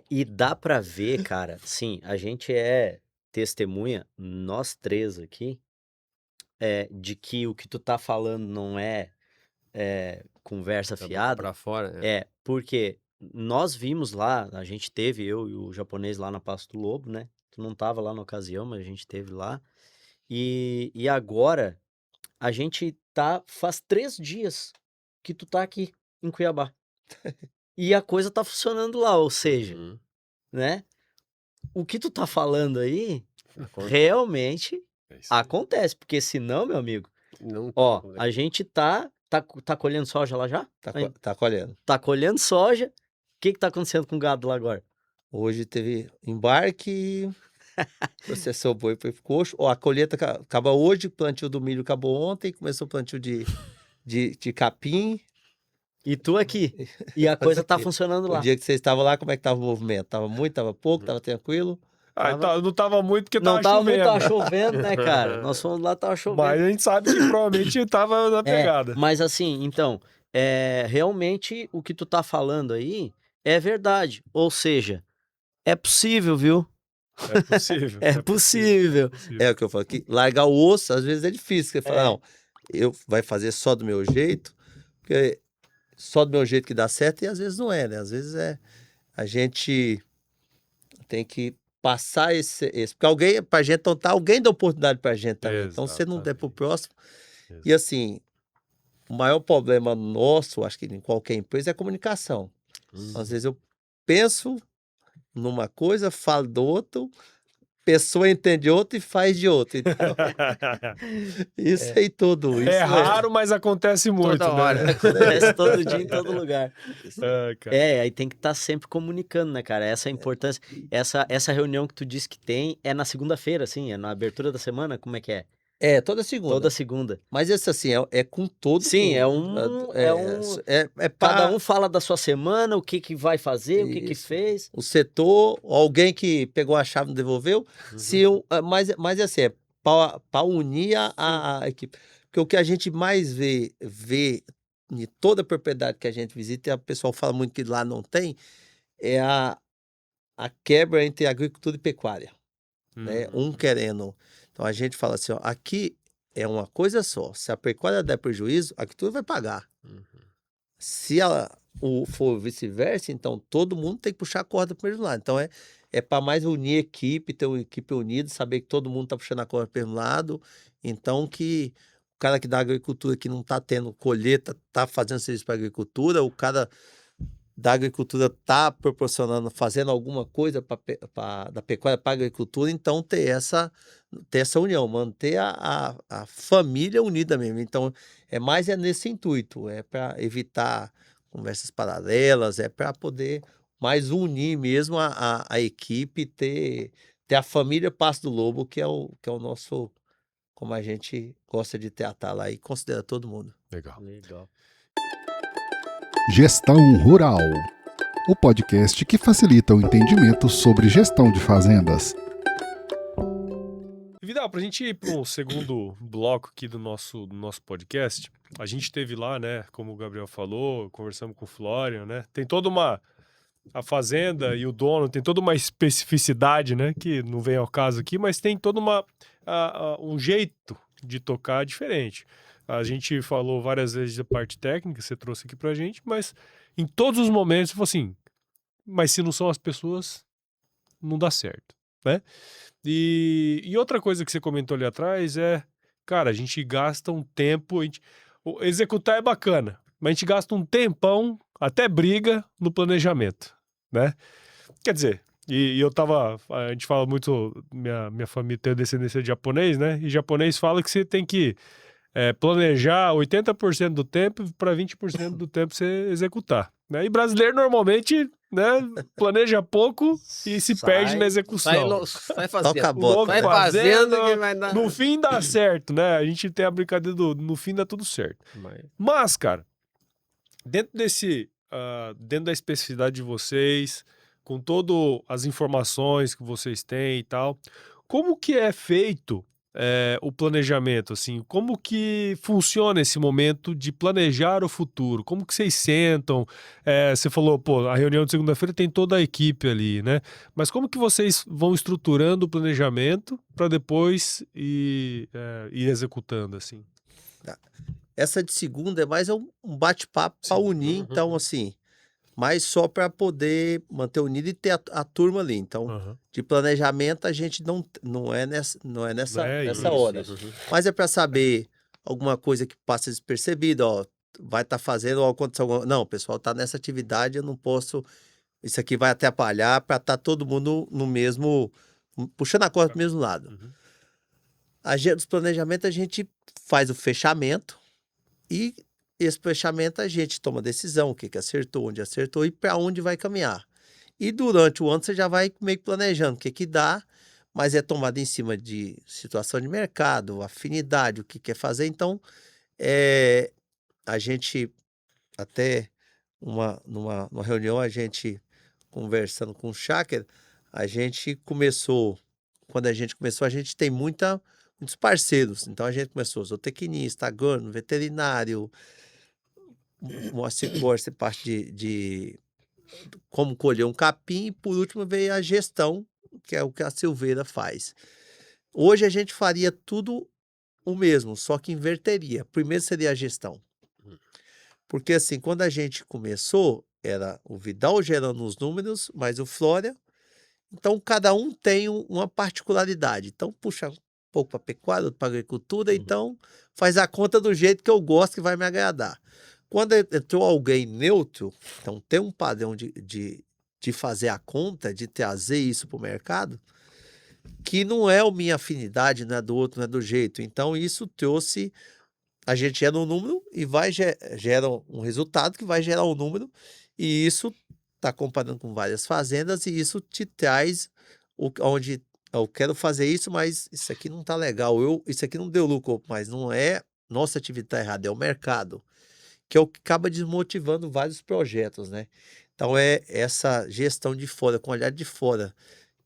E dá pra ver, cara, sim, a gente é testemunha, nós três aqui, de que o que tu tá falando não é conversa Da boca fiada. pra fora, Porque nós vimos lá, a gente teve, eu e o japonês lá na Pasto Lobo, né? tu não tava lá na ocasião, mas a gente teve lá. E agora, a gente faz 3 dias que tu tá aqui em Cuiabá. E a coisa tá funcionando lá, ou seja, Uhum. né? O que tu tá falando aí, Acontece. realmente É isso aí. acontece, porque senão, meu amigo, Não ó, tem a gente tá colhendo soja lá já? Tá colhendo. Tá colhendo soja. O que tá acontecendo com o gado lá agora? Hoje teve embarque, processou o boi para o coxo. Ó, a colheita acaba hoje, o plantio do milho acabou ontem, começou o plantio de capim. E tu aqui. E a coisa tá aqui. funcionando O lá. dia que você estava lá, como é que tava o movimento? Tava muito, tava pouco, tava tranquilo? Não tava muito porque Não tava tava muito, chovendo. tava chovendo, né, cara? Nós fomos lá, tava chovendo. Mas a gente sabe que provavelmente tava na pegada. Mas assim, então, realmente o que tu tá falando aí é verdade. Ou seja, é possível, viu? É possível. É possível. É o que eu falo aqui. Largar o osso, às vezes é difícil. Você fala, não, vai fazer só do meu jeito, porque só do meu jeito que dá certo, e às vezes não é, né? Às vezes a gente tem que passar esse porque alguém, pra gente não tá, alguém dá oportunidade pra gente também. Então, se não der pro próximo. E assim, o maior problema nosso, acho que em qualquer empresa, é a comunicação. Às vezes eu penso numa coisa, falo do outro, pessoa entende outro e faz de outro. Então, isso aí tudo. Isso É raro, mas acontece muito, Toda hora. né? Acontece todo dia em todo lugar. Cara. Aí tem que estar sempre comunicando, né, cara? Essa é a importância. Essa reunião que tu disse que tem é na segunda-feira, assim? É na abertura da semana? Como é que é? É, toda segunda. Toda segunda. Mas esse assim, é com todo Sim, mundo. cada Pra um fala da sua semana, o que vai fazer, o que Isso. fez. o setor, alguém que pegou a chave e não devolveu. Mas assim, é para unir a equipe. Porque o que a gente mais vê em toda propriedade que a gente visita, e o pessoal fala muito que lá não tem, é a quebra entre agricultura e pecuária. Né? Um querendo. Então a gente fala assim, ó, aqui é uma coisa só. Se a pecuária der prejuízo, a agricultura vai pagar. Se for vice-versa, então todo mundo tem que puxar a corda para o mesmo lado. Então é para mais unir a equipe, ter uma equipe unida, saber que todo mundo está puxando a corda para o mesmo lado. Então que o cara que dá agricultura que não está tendo colheita, está fazendo serviço para a agricultura, o cara da agricultura está proporcionando, fazendo alguma coisa da pecuária para a agricultura, então ter essa união, manter a família unida mesmo. Então, é nesse intuito, é para evitar conversas paralelas, é para poder mais unir mesmo a equipe, ter a família Passo do Lobo, que é o nosso, como a gente gosta de tratar lá e considera todo mundo. Legal. Gestão Rural, o podcast que facilita o entendimento sobre gestão de fazendas. Vidal, pra gente ir para o segundo bloco aqui do nosso podcast, a gente teve lá, né, como o Gabriel falou, conversamos com o Florian, né, tem toda a fazenda e o dono tem toda uma especificidade, né, que não vem ao caso aqui, mas tem todo um jeito de tocar diferente. A gente falou várias vezes da parte técnica, você trouxe aqui pra gente, mas em todos os momentos, você falou assim, mas se não são as pessoas, não dá certo, né? E outra coisa que você comentou ali atrás cara, a gente gasta um tempo, executar é bacana, mas a gente gasta um tempão, até briga, no planejamento, né? Quer dizer, a gente fala muito, minha família tem descendência de japonês, né? E japonês fala que você tem que planejar 80% do tempo para 20% do tempo você executar, né? E brasileiro normalmente, né, planeja pouco e se perde na execução. Vai fazendo. Toca a bota, Vai né? fazendo que vai dar. No fim dá certo, né? A gente tem a brincadeira no fim dá tudo certo. Mas, cara, dentro da especificidade de vocês, com todas as informações que vocês têm e tal, como que é feito o planejamento, assim? Como que funciona esse momento de planejar o futuro? Como que vocês sentam? Você falou, pô, a reunião de segunda-feira tem toda a equipe ali, né? Mas como que vocês vão estruturando o planejamento para depois ir executando, assim? Essa de segunda é mais um bate-papo para unir, então assim, mas só para poder manter unido e ter a turma ali. Então, Aham. de planejamento a gente não é nessa Não é nessa isso. hora. Uhum. Mas é para saber alguma coisa que passa despercebida, ó, vai estar fazendo, ó, aconteceu alguma... Não, o pessoal está nessa atividade, eu não posso, isso aqui vai atrapalhar para estar todo mundo no mesmo, puxando a corda para o mesmo lado. Uhum. Dos planejamentos a gente faz o fechamento e esse fechamento a gente toma decisão, o que acertou, onde acertou e para onde vai caminhar. E durante o ano você já vai meio que planejando o que dá, mas é tomado em cima de situação de mercado, afinidade, o que quer fazer. Então, a gente, até numa reunião, a gente conversando com o Cháquera, a gente começou, quando a gente começou, a gente tem muitos parceiros. Então, a gente começou zootecnista, agrônomo, veterinário, essa parte de como colher um capim, e por último veio a gestão, que é o que a Silveira faz. Hoje a gente faria tudo o mesmo, só que inverteria. Primeiro seria a gestão. Porque assim, quando a gente começou, era o Vidal gerando os números, mais o Flória. Então, cada um tem uma particularidade. Então, puxa um pouco para pecuária, outro para agricultura. Então, faz a conta do jeito que eu gosto, que vai me agradar. Quando entrou alguém neutro, então tem um padrão de fazer a conta, de trazer isso para o mercado, que não é a minha afinidade, não é do outro, não é do jeito. Então, isso trouxe, a gente gera um número e gera um resultado que vai gerar um número, e isso está comparando com várias fazendas, e isso te traz onde eu quero fazer isso, mas isso aqui não está legal, isso aqui não deu lucro, mas não é nossa atividade está errada, é o mercado, que é o que acaba desmotivando vários projetos, né? Então, é essa gestão de fora, com o olhar de fora,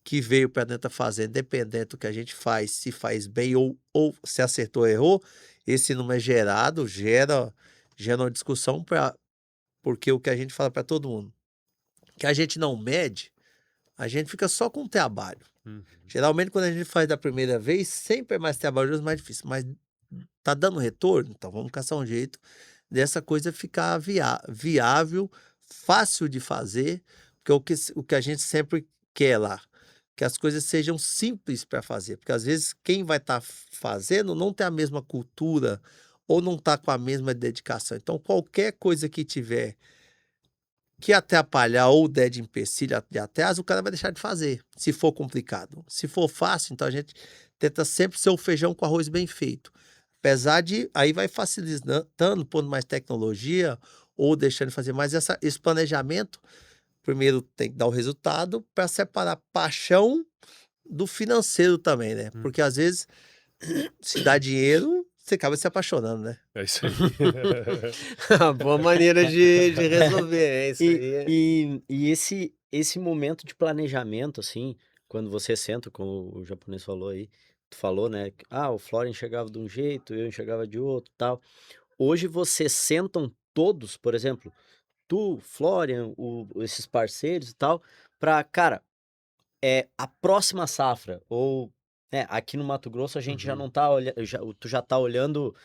que veio para dentro da fazenda, independente do que a gente faz, se faz bem ou se acertou ou errou, esse número é gerado, gera uma discussão, porque o que a gente fala para todo mundo, que a gente não mede, a gente fica só com o trabalho. Uhum. Geralmente, quando a gente faz da primeira vez, sempre é mais trabalhoso, mais difícil, mas tá dando retorno, então vamos caçar um jeito dessa coisa ficar viável, fácil de fazer, porque o que a gente sempre quer lá, que as coisas sejam simples para fazer, porque às vezes quem vai estar fazendo não tem a mesma cultura ou não está com a mesma dedicação. Então, qualquer coisa que tiver que atrapalhar ou der de empecilho de atraso, o cara vai deixar de fazer, se for complicado. Se for fácil, então a gente tenta sempre ser o feijão com arroz bem feito. Apesar de, aí vai facilitando, pondo mais tecnologia ou deixando de fazer mais esse planejamento. Primeiro tem que dar o resultado para separar paixão do financeiro também, né? Porque às vezes, se dá dinheiro, você acaba se apaixonando, né? É isso aí. Boa maneira de resolver, é isso aí. E esse momento de planejamento, assim, quando você senta, como o japonês falou aí, tu falou, né? O Florian enxergava de um jeito, eu enxergava de outro, tal. Hoje vocês sentam todos, por exemplo, tu, Florian, esses parceiros e tal, para, cara, a próxima safra, ou aqui no Mato Grosso a gente já Uhum. não tá olhando, tu já tá olhando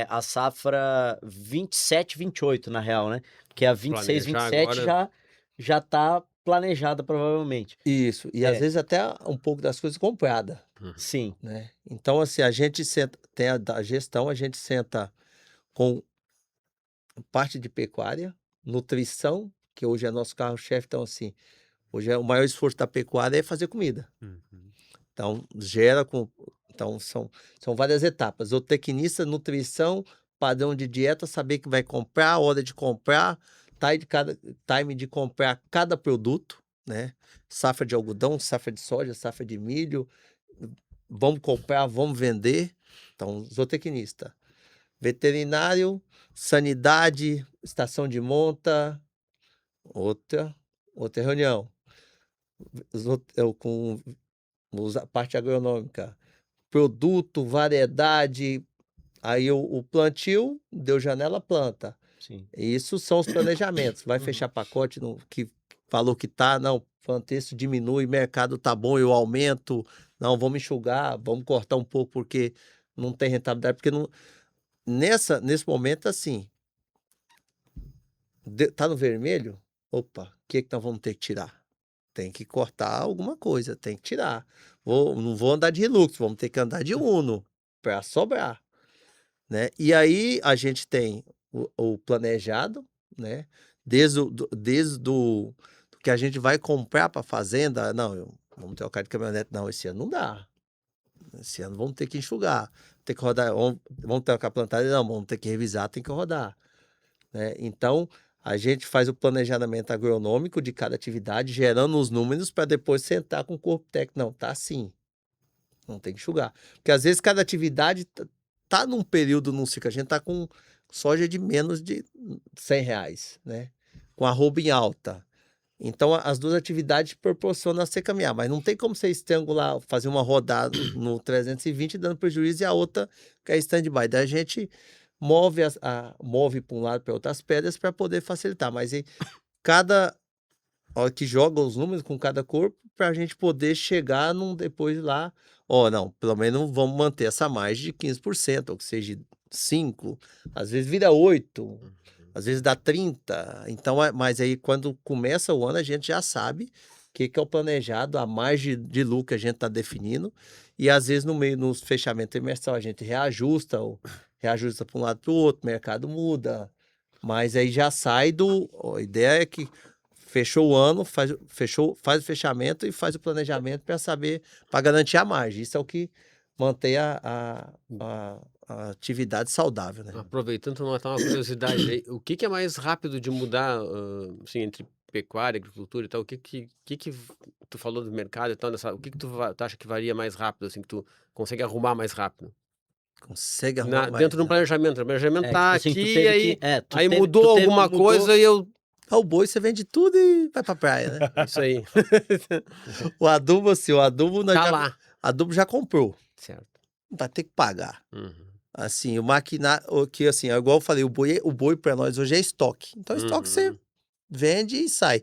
a safra 27, 28, na real, né? Porque a 26, Planejar 27 agora. já tá planejada, provavelmente. Isso, e às É. vezes até um pouco das coisas comprada, Sim. né? Então, assim, a gente senta, tem a gestão, a gente senta com parte de pecuária, nutrição, que hoje é nosso carro-chefe, então assim, hoje o maior esforço da pecuária é fazer comida. Uhum. Então, então são várias etapas. O tecnista, nutrição, padrão de dieta, saber que vai comprar, hora de comprar, time de comprar cada produto, né? Safra de algodão, safra de soja, safra de milho. Vamos comprar, vamos vender. Então, zootecnista. Veterinário, sanidade, estação de monta, outra reunião. Com a parte agronômica, produto, variedade, aí o plantio, deu janela, planta. Sim. Isso são os planejamentos. Vai fechar pacote que falou que tá, não, plantei, isso diminui, mercado tá bom, eu aumento, não, vamos enxugar, vamos cortar um pouco porque não tem rentabilidade, porque não, nesse momento, assim, tá no vermelho, Opa, o que nós vamos ter que tirar? Tem que cortar alguma coisa, tem que tirar. Não vou andar de Hilux, vamos ter que andar de Uno para sobrar, né? E aí a gente tem o planejado, né? Desde o que a gente vai comprar para fazenda, não, vamos trocar de caminhonete, não, esse ano não dá. Esse ano vamos ter que enxugar, ter que rodar, vamos trocar a plantada, não, vamos ter que revisar, tem que rodar, né? Então, a gente faz o planejamento agronômico de cada atividade, gerando os números para depois sentar com o corpo técnico. Não, tá assim, não tem que enxugar. Porque às vezes cada atividade tá num período, num ciclo, a gente tá com soja de menos de R$ 100, né? Com arroba em alta. Então, as duas atividades proporcionam você caminhar, mas não tem como você estrangular, fazer uma rodada no 320 dando prejuízo e a outra que é stand-by. Daí a gente move para um lado para outras pedras para poder facilitar, mas aí cada hora que joga os números com cada corpo para a gente poder chegar depois lá, não, pelo menos vamos manter essa margem de 15%, ou que seja 5%, às vezes vira 8%. Às vezes dá 30, então, mas aí quando começa o ano a gente já sabe o que é o planejado, a margem de lucro que a gente está definindo, e às vezes nos fechamentos trimestral a gente reajusta para um lado para o outro, o mercado muda, mas aí já sai a ideia é que fechou o ano, faz o fechamento e faz o planejamento para garantir a margem, isso é o que mantém a atividade saudável, né? Aproveitando para matar uma curiosidade aí, o que é mais rápido de mudar, assim, entre pecuária, agricultura e tal? O que tu falou do mercado e tal, o que tu acha que varia mais rápido, assim, que tu consegue arrumar mais rápido? Consegue arrumar mais, Dentro de um né? planejamento. O planejamento tá assim, tu aqui, teve aí, que- é, tu aí teve- mudou tu teve- alguma mudou. coisa e eu. O boi você vende tudo e vai pra praia, né? Isso aí. O adubo, assim, Tá lá. adubo já comprou. Certo. Vai ter que pagar. Uhum. Assim, o maquinário, que assim, é igual eu falei, o boi para nós hoje é estoque. Então, estoque você vende e sai.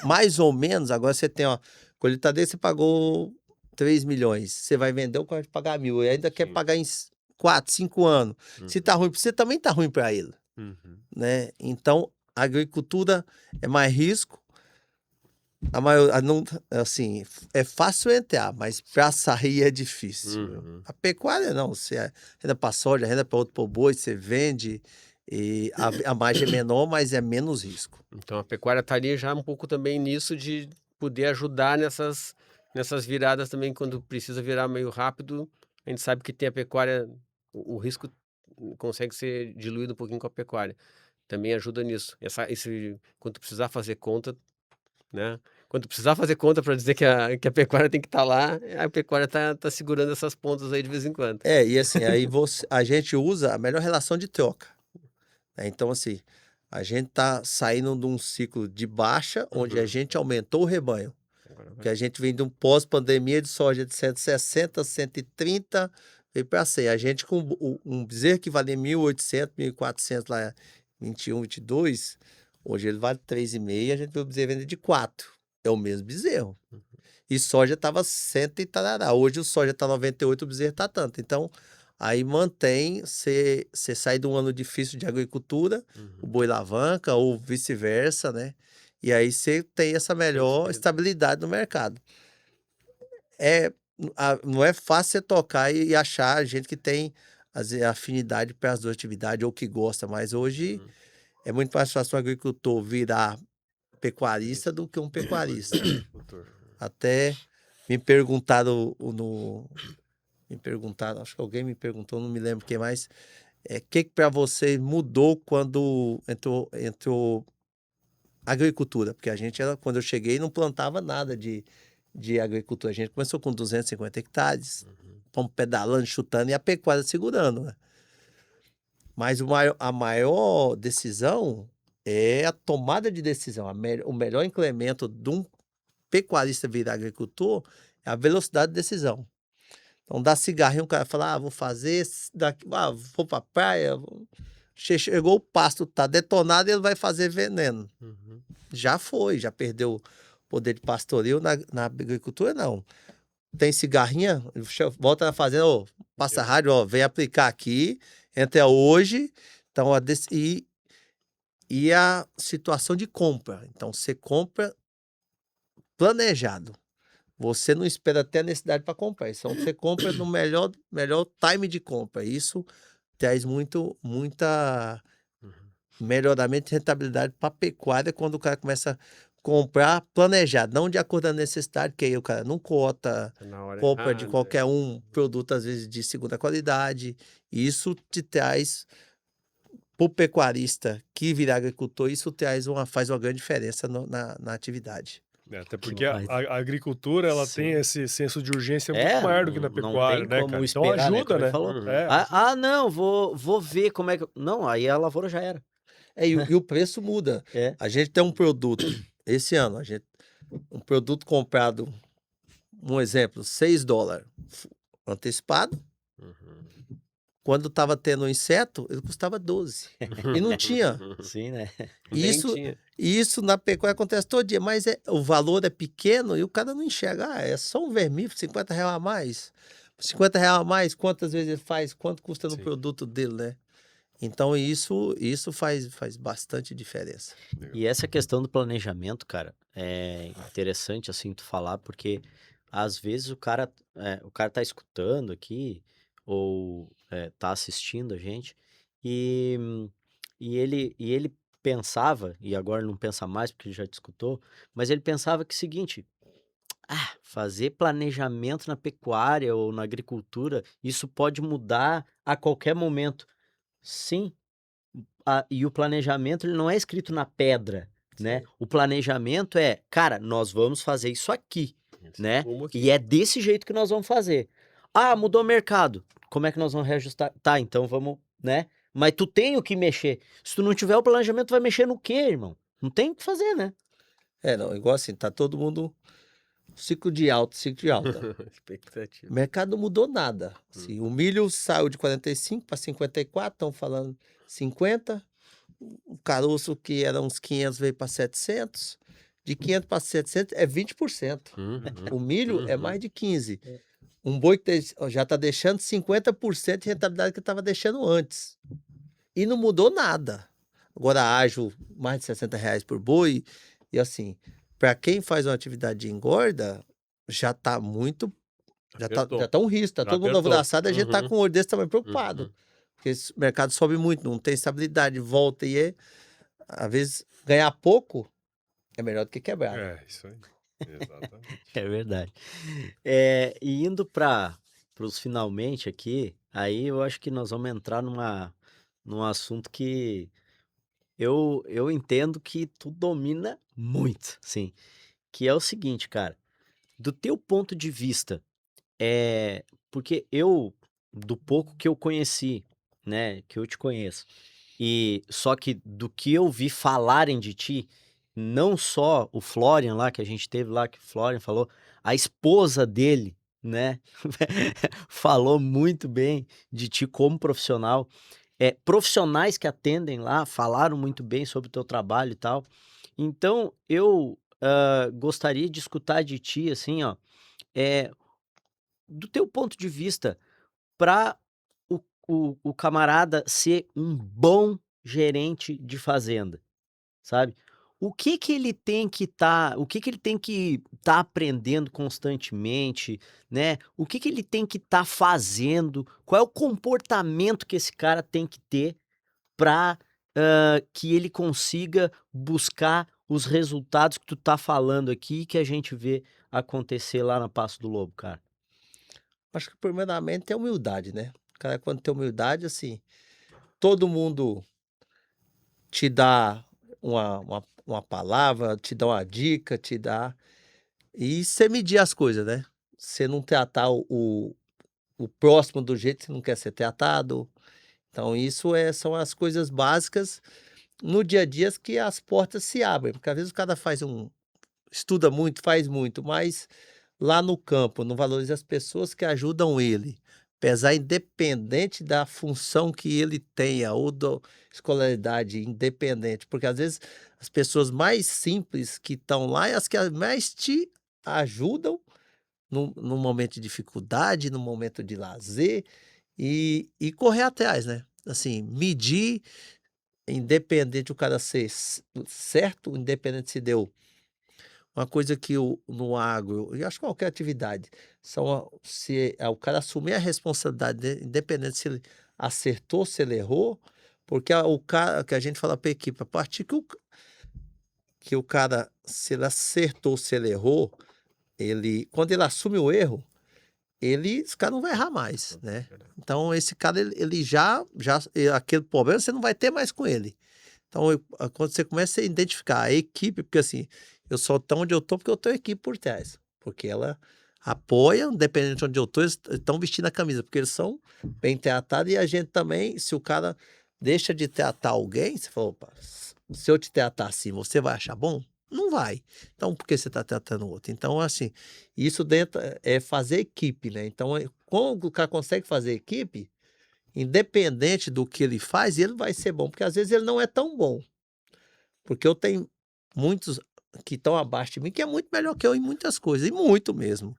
Mais ou menos, agora você tem, ó, colheitadeira você pagou 3 milhões. Você vai vender o que vai pagar 1.000. E ainda quer Sim. pagar em 4, 5 anos. Se tá ruim para você, também tá ruim para ele, né? Então, a agricultura é mais risco. A maior, não, assim, é fácil entrar, mas para sair é difícil. Uhum. A pecuária não, você renda para soja, renda para outro boi, você vende, e a margem é menor, mas é menos risco. Então a pecuária estaria já um pouco também nisso de poder ajudar nessas viradas também, quando precisa virar meio rápido, a gente sabe que tem a pecuária, o risco consegue ser diluído um pouquinho com a pecuária. Também ajuda nisso. Quando precisar fazer conta, né? Quando precisar fazer conta para dizer que a pecuária tem que estar lá, a pecuária tá segurando essas pontas aí de vez em quando. E assim, aí a gente usa a melhor relação de troca, né? Então, assim, a gente tá saindo de um ciclo de baixa, onde a gente aumentou o rebanho. Porque a gente vem de um pós-pandemia de soja de 160, 130, veio para 100. A gente com um bezerro que valia 1.800, 1.400 lá, 21, 22, hoje ele vale 3,5, a gente vê o bezerro vender de 4. É o mesmo bezerro. E soja estava 100 e tarará. Hoje o soja está 98, o bezerro está tanto. Então, aí mantém, você sai de um ano difícil de agricultura, o boi alavanca ou vice-versa, né? E aí você tem essa melhor estabilidade no mercado. Não é fácil você tocar e achar gente que tem afinidade para as duas atividades ou que gosta, mas hoje é muito mais fácil um agricultor virar pecuarista do que um pecuarista. Até me perguntaram acho que alguém me perguntou, não me lembro quem mais, que para você mudou quando entrou agricultura? Porque a gente quando eu cheguei, não plantava nada de agricultura. A gente começou com 250 hectares, fomos pedalando, chutando e a pecuária segurando, né? Mas a maior decisão é a tomada de decisão. O melhor incremento de um pecuarista virar agricultor é a velocidade de decisão. Então, dá cigarrinho, o cara fala, vou fazer, vou pra praia, chegou o pasto, tá detonado, ele vai fazer veneno. Já perdeu o poder de pastoreio. Na agricultura, não. Tem cigarrinha, volta na fazenda, passa rádio, vem aplicar aqui, entra hoje, então, e a situação de compra. Então, você compra planejado. Você não espera até a necessidade para comprar. Então, você compra no melhor time de compra. Isso traz muita Uhum. melhoramento de rentabilidade para a pecuária quando o cara começa a comprar planejado, não de acordo com a necessidade, que aí o cara não cota, Tá na hora compra de errada. qualquer produto às vezes de segunda qualidade. E isso te traz, para o pecuarista que vira agricultor, isso faz uma grande diferença na atividade. Até porque a, Mas- a agricultura, ela Sim. tem esse senso de urgência muito É, maior do que não, na não pecuária, tem né, como cara? Então esperar, né? ajuda, Como ele né? falou. Uhum. É, Ah, ajuda. não, Vou ver como é que. Não, aí a lavoura já era. e o preço muda. É. A gente tem um produto, esse ano, um produto comprado, um exemplo, $6 antecipado. Uhum. Quando estava tendo inseto, ele custava 12. E não tinha. Sim, né? E Nem isso, tinha. e isso na pecuária acontece todo dia, mas o valor é pequeno e o cara não enxerga. É só um vermífugo, R$ 50 a mais. R$ 50 a mais, quantas vezes ele faz? Quanto custa no Sim. produto dele, né? Então isso faz bastante diferença. E essa questão do planejamento, cara, é interessante assim tu falar, porque às vezes o cara tá escutando aqui ou tá assistindo a gente e, e ele pensava, e agora não pensa mais porque ele já te escutou, mas ele pensava que é o seguinte, fazer planejamento na pecuária ou na agricultura, isso pode mudar a qualquer momento. Sim, e o planejamento ele não é escrito na pedra, né? Sim. O planejamento é, cara, nós vamos fazer isso aqui, Esse né? rumo aqui. E é desse jeito que nós vamos fazer. Ah, mudou o mercado. Como é que nós vamos reajustar? Tá, então vamos, né? Mas tu tem o que mexer. Se tu não tiver o planejamento, tu vai mexer no quê, irmão? Não tem o que fazer, né? Não, igual assim, tá todo mundo ciclo de alta, ciclo de alta. Expectativa. O mercado não mudou nada. Assim, o milho saiu de 45 para 54, estão falando 50. O caroço, que era uns 500, veio para 700. De 500 para 700 é 20%. O milho é mais de 15%. Um boi que já está deixando 50% de rentabilidade que estava deixando antes. E não mudou nada. Agora, ágil, mais de R$ 60 por boi. E assim, para quem faz uma atividade de engorda, já está muito. Já Apertou. tá um risco, tá Já todo mundo apertou. alvoroçado, a gente tá Uhum. com o olho desse tamanho preocupado. Uhum. Porque esse mercado sobe muito, não tem estabilidade, volta e às vezes ganhar pouco é melhor do que quebrar. Né? É, isso aí. Exatamente. É verdade. E indo para os finalmente aqui, aí eu acho que nós vamos entrar num assunto que eu entendo que tu domina muito, sim. Que é o seguinte, cara, do teu ponto de vista, porque do pouco que eu conheci, né, que eu te conheço, e só que do que eu vi falarem de ti, não só o Florian lá, que a gente teve lá, que o Florian falou, a esposa dele, né, falou muito bem de ti como profissional. Profissionais que atendem lá falaram muito bem sobre o teu trabalho e tal. Então, eu gostaria de escutar de ti, assim, ó, do teu ponto de vista, para o camarada ser um bom gerente de fazenda, sabe? O que que ele tem que estar aprendendo constantemente, né? O que que ele tem que estar fazendo? Qual é o comportamento que esse cara tem que ter para que ele consiga buscar os resultados que tu tá falando aqui e que a gente vê acontecer lá na Passo do Lobo, cara? Acho que primeiramente é humildade, né? O cara, quando tem humildade, assim, todo mundo te dá uma palavra, te dá uma dica, te dá. E você medir as coisas, né? Você não tratar o próximo do jeito que você não quer ser tratado. Então, isso são as coisas básicas no dia a dia que as portas se abrem. Porque às vezes o cara estuda muito, faz muito, mas lá no campo não valoriza as pessoas que ajudam ele. Apesar independente da função que ele tenha ou da escolaridade independente. Porque às vezes as pessoas mais simples que estão lá é as que mais te ajudam no momento de dificuldade, no momento de lazer e correr atrás, né? Assim, medir independente o cara ser certo, independente se deu. Uma coisa que no agro, eu acho que qualquer atividade, se o cara assumir a responsabilidade, independente se ele acertou, se ele errou, porque o cara, que a gente fala para a equipe, a partir que o cara, se ele acertou, se ele errou, quando ele assume o erro, esse cara não vai errar mais, né? Então, esse cara, ele já aquele problema você não vai ter mais com ele. Então, quando você começa a identificar a equipe, porque assim, eu só estou onde eu estou porque eu tenho equipe por trás. Porque ela apoia, independente de onde eu estou, eles estão vestindo a camisa, porque eles são bem tratados e a gente também, se o cara deixa de tratar alguém, você falou, opa, se eu te tratar assim, você vai achar bom? Não vai. Então, por que você está tratando o outro? Então, assim, isso dentro é fazer equipe, né? Então, quando o cara consegue fazer equipe, independente do que ele faz, ele vai ser bom, porque às vezes ele não é tão bom. Porque eu tenho muitos que estão abaixo de mim, que é muito melhor que eu em muitas coisas, e muito mesmo.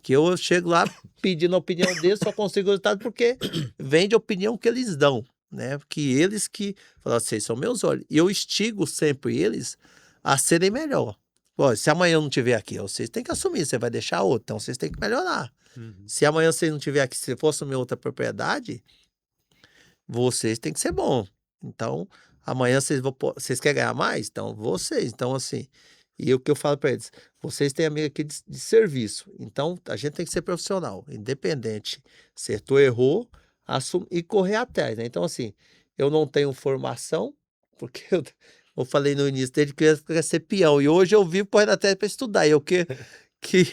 Que eu chego lá pedindo a opinião deles, só consigo o resultado porque vem de opinião que eles dão, né? Que eles que falam, vocês são meus olhos. E eu instigo sempre eles a serem melhor. Pô, se amanhã eu não estiver aqui, vocês têm que assumir, você vai deixar outro, então vocês têm que melhorar. Se amanhã vocês não estiver aqui, se for assumir outra propriedade, vocês têm que ser bom. Então, amanhã vocês querem ganhar mais? Então, vocês. Então, assim, e o que eu falo para eles, vocês têm amigo aqui de serviço. Então, a gente tem que ser profissional, independente. Acertou, errou, e correr atrás, né? Então, assim, eu não tenho formação, porque eu falei no início, desde criança eu queria ser peão. E hoje eu vivo correndo atrás para estudar. E que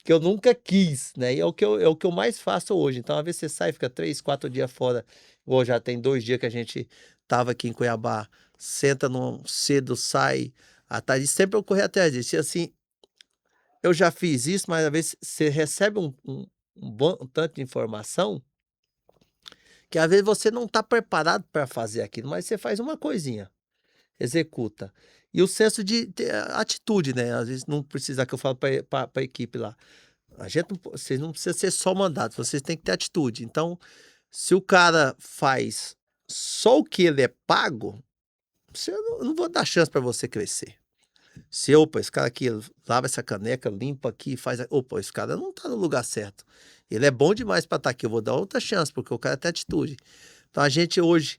eu nunca quis, né? E é o que eu mais faço hoje. Então, às vezes você sai, fica 3, 4 dias fora. Ou já tem 2 dias que a gente tava aqui em Cuiabá, senta cedo, sai à tarde. Sempre eu corri atrás disso. E assim, eu já fiz isso, mas às vezes você recebe um bom tanto de informação que às vezes você não está preparado para fazer aquilo, mas você faz uma coisinha, executa. E o senso de atitude, né? Às vezes não precisa, que eu falo para a equipe lá. Vocês não precisam ser só mandados, vocês têm que ter atitude. Então, se o cara faz só o que ele é pago, eu não vou dar chance para você crescer. Se, opa, esse cara aqui lava essa caneca, limpa aqui, opa, esse cara não tá no lugar certo. Ele é bom demais para estar aqui, eu vou dar outra chance, porque o cara tem atitude. Então, a gente hoje,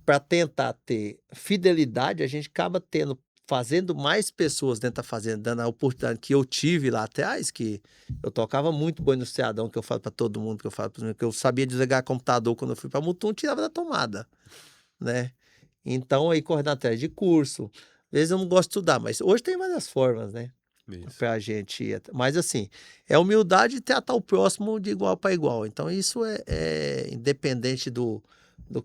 para tentar ter fidelidade, a gente acaba fazendo mais pessoas dentro da fazenda, dando a oportunidade que eu tive lá atrás, que eu tocava muito boi no Ceadão, que eu falo para todo mundo, que eu sabia desligar computador quando eu fui para Mutum, tirava da tomada, né? Então, aí correndo atrás de curso, às vezes eu não gosto de estudar, mas hoje tem várias formas, né? Pra gente ir. Mas assim, é humildade e tratar o próximo de igual para igual. Então, isso é independente do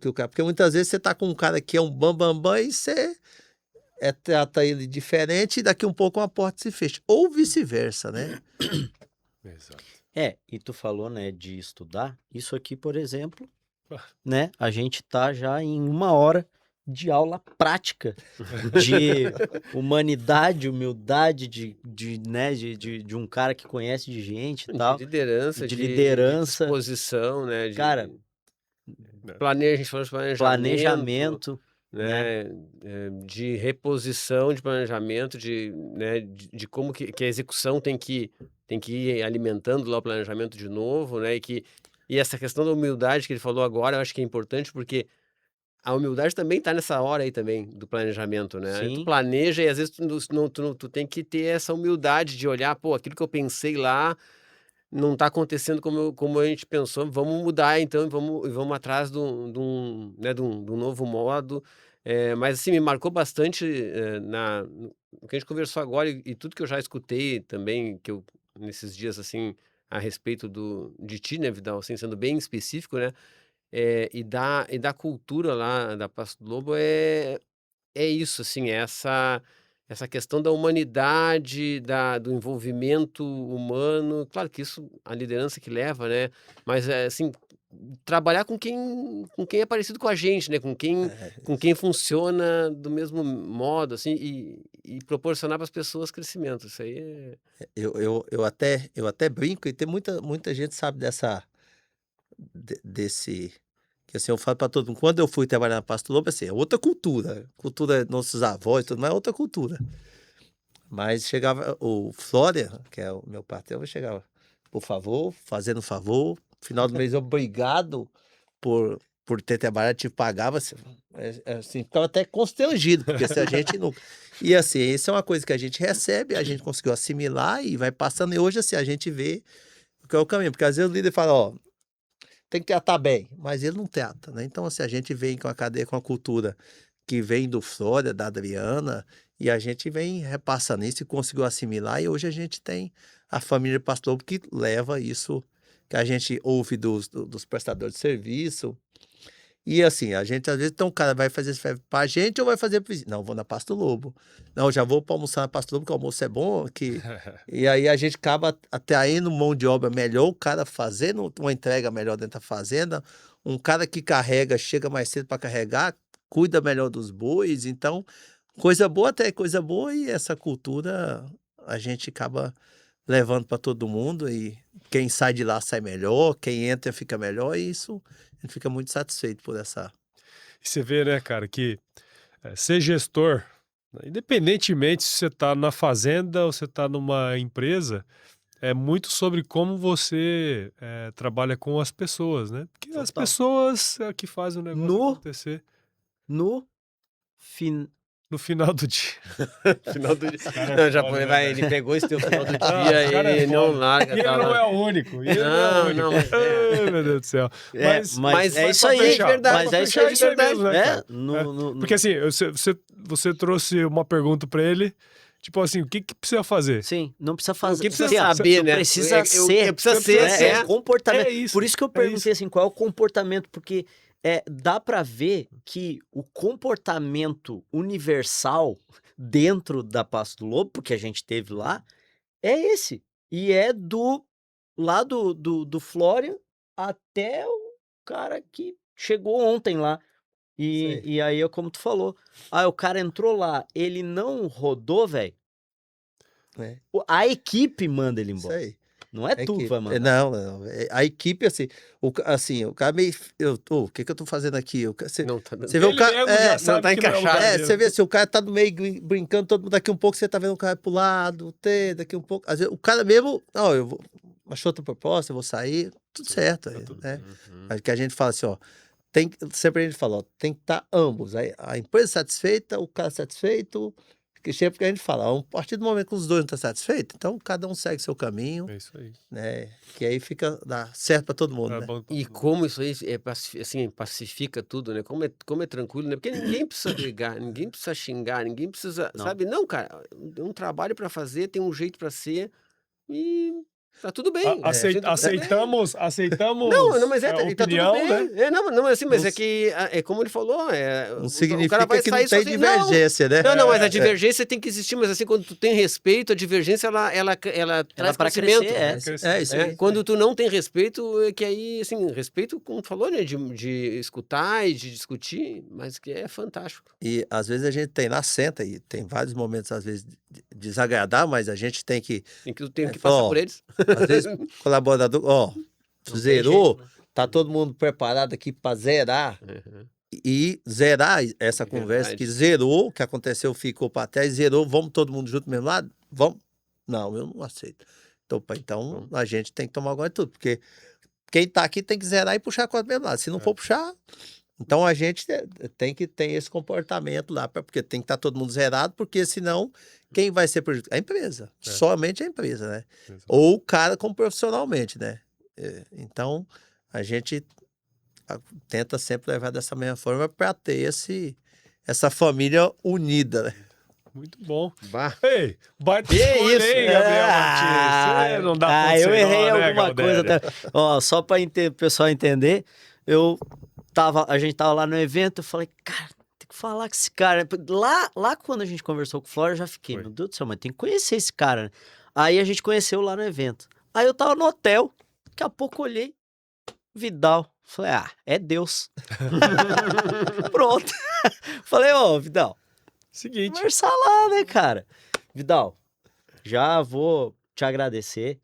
que o cara... Porque muitas vezes você tá com um cara que é um bambambam e você trata ele diferente e daqui um pouco uma porta se fecha. Ou vice-versa, né? Exato. E tu falou, né, de estudar. Isso aqui, por exemplo, né, a gente tá já em 1 hora de aula prática de humanidade, humildade, de um cara que conhece de gente e tal. De liderança, de de liderança. disposição, né? Cara, A gente falou de planejamento, né? De reposição de planejamento, né, de como que a execução tem que ir alimentando lá o planejamento de novo, né? E essa questão da humildade que ele falou agora, eu acho que é importante porque a humildade também está nessa hora aí também do planejamento, né? Tu Sim. planeja e às vezes tu tem que ter essa humildade de olhar, pô, aquilo que eu pensei lá não está acontecendo como a gente pensou, vamos mudar então e vamos atrás de um novo modo. Mas assim, me marcou bastante no que a gente conversou agora e tudo que eu já escutei também, nesses dias assim, a respeito de ti, né, Vidal, assim, sendo bem específico, né? E da cultura lá da Pasto do Lobo é isso, assim, essa questão da humanidade, do envolvimento humano. Claro que isso, a liderança que leva, né? Mas, assim, trabalhar com quem é parecido com a gente, né? Com quem funciona do mesmo modo, assim, e proporcionar para as pessoas crescimento. Isso aí é... Eu até brinco, e tem muita gente sabe desse Que assim, eu falo para todo mundo, quando eu fui trabalhar na Pasto Lobo, assim, é outra cultura. Cultura dos nossos avós, tudo, mas é outra cultura. Mas chegava o Flória, que é o meu patrão, chegava, por favor, fazendo favor, final do mês, obrigado por ter trabalhado, te pagava, assim, ficava até constrangido, porque se a gente não... E assim, isso é uma coisa que a gente recebe, a gente conseguiu assimilar e vai passando, e hoje assim, a gente vê o que é o caminho, porque às vezes o líder fala, ó, tem que tratar bem, mas ele não trata, né? Então, assim, a gente vem com a cadeia, com a cultura que vem do Flória, da Adriana, e a gente vem repassando isso e conseguiu assimilar, e hoje a gente tem a família Pastor Lobo que leva isso que a gente ouve dos prestadores de serviço. E assim, a gente às vezes, então o cara vai fazer esse pra gente ou vai fazer pro vizinho? Não, vou na Pasto Lobo. Não, já vou para almoçar na Pasto Lobo, porque o almoço é bom. E aí a gente acaba atraindo mão de obra melhor, o cara fazendo uma entrega melhor dentro da fazenda, um cara que carrega, chega mais cedo para carregar, cuida melhor dos bois. Então, coisa boa até coisa boa, e essa cultura a gente acaba levando para todo mundo, e quem sai de lá sai melhor, quem entra fica melhor, e isso a gente fica muito satisfeito por essa... E você vê, né, cara, que ser gestor, né, independentemente se você está na fazenda ou você está numa empresa, é muito sobre como você trabalha com as pessoas, né? Porque as Total. pessoas é que fazem o negócio acontecer No fim... no final do dia. Final do dia. cara é Não, já foda, vai, né, ele pegou esse teu final do esse dia cara é e não foda. larga. E ele tá não lá. é o único. E ele não é o único. Não, mas Ai, meu Deus do céu. Mas é mas isso pra aí, fechar, verdade. pra Mas é isso fechar, aí, isso aí verdade. mesmo, né, cara? Porque Porque assim, você trouxe uma pergunta pra ele, tipo assim, o que precisa fazer? sim, não precisa fazer. O que precisa Sim, saber, tu né? precisa ser. Precisa ser, Comportamento. É isso, Por isso que eu é perguntei isso. assim, qual é o comportamento? Porque dá pra ver que o comportamento universal dentro da Pasto do Lobo, porque a gente teve lá, é esse. E é lá do Florian até o cara que chegou ontem lá. Sei. E aí é como tu falou. O cara entrou lá, ele não rodou, velho. É, A equipe manda ele isso embora. aí. Não é tu que vai mandar. Não. A equipe, assim, o cara meio... o que eu tô fazendo aqui? Você Não tá dando. vê o Ele cara... mesmo já sabe tá que não é o encaixado. lugar você dele. vê assim, o cara tá no meio brincando, todo mundo, daqui um pouco você tá vendo o cara pro lado, daqui um pouco... Às vezes, o cara mesmo... Não, eu vou... Achou outra proposta, eu vou sair, tudo certo. Tá tudo né? Uhum. Mas que a gente fala assim, ó, sempre a gente fala, ó, tem que estar ambos, a empresa satisfeita, o cara satisfeito, porque sempre que a gente fala, a partir do momento que os dois não estão satisfeitos, então cada um segue seu caminho, É isso aí. né? Que aí dá certo para todo mundo, É né? bom pra E todo mundo. como isso aí assim, pacifica tudo, né? Como é tranquilo, né? Porque ninguém precisa brigar, ninguém precisa xingar, ninguém precisa, Não. sabe? Não, cara, tem um trabalho pra fazer, tem um jeito pra ser e tá tudo bem. Aceitamos Não, mas a tá tudo opinião, bem. né? Não, mas assim, mas Não é que, é como ele falou, Não o significa cara vai que não sair tem sozinho. Não, divergência, né? não, mas a divergência tem que existir, mas assim, quando tu tem respeito, a divergência, ela traz pra crescimento. crescer, É isso aí. Quando tu não tem respeito, é que aí, assim, respeito, como tu falou, né, de escutar e de discutir, mas que é fantástico. E às vezes a gente senta e tem vários momentos, às vezes, desagradável, mas a gente tem que... Tem que fala, passar ó, por eles. Às vezes, colaborador, ó, tem zerou, jeito, né? tá todo mundo preparado aqui para zerar. Uhum. E zerar essa É conversa que verdade. zerou, o que aconteceu ficou para trás, zerou, vamos todo mundo junto do mesmo lado? Vamos? Não, eu não aceito. Então a gente tem que tomar agora tudo, porque quem tá aqui tem que zerar e puxar com o mesmo lado. Se não for puxar, então a gente tem que ter esse comportamento lá, porque tem que estar todo mundo zerado, porque senão quem vai ser prejudicado? A empresa. Somente a empresa, né? Exato. Ou o cara como profissionalmente, né? Então a gente tenta sempre levar dessa mesma forma para ter essa família unida, né? Muito bom. Bah. Ei, baita Que escolha, isso? hein, Gabriel Martins? Você não dá ponto eu sem nó, errei né, alguma coisa. Galdério? Ó, só pra o pessoal entender, a gente tava lá no evento, eu falei, cara, tem que falar com esse cara. Lá quando a gente conversou com o Flora, eu já fiquei, Foi. meu Deus do céu, mas tem que conhecer esse cara, né? Aí a gente conheceu lá no evento. Aí eu tava no hotel, daqui a pouco eu olhei, Vidal. Falei, é Deus. Pronto. Falei, ô, Vidal, Seguinte, conversar lá, né, cara? Vidal, já vou te agradecer.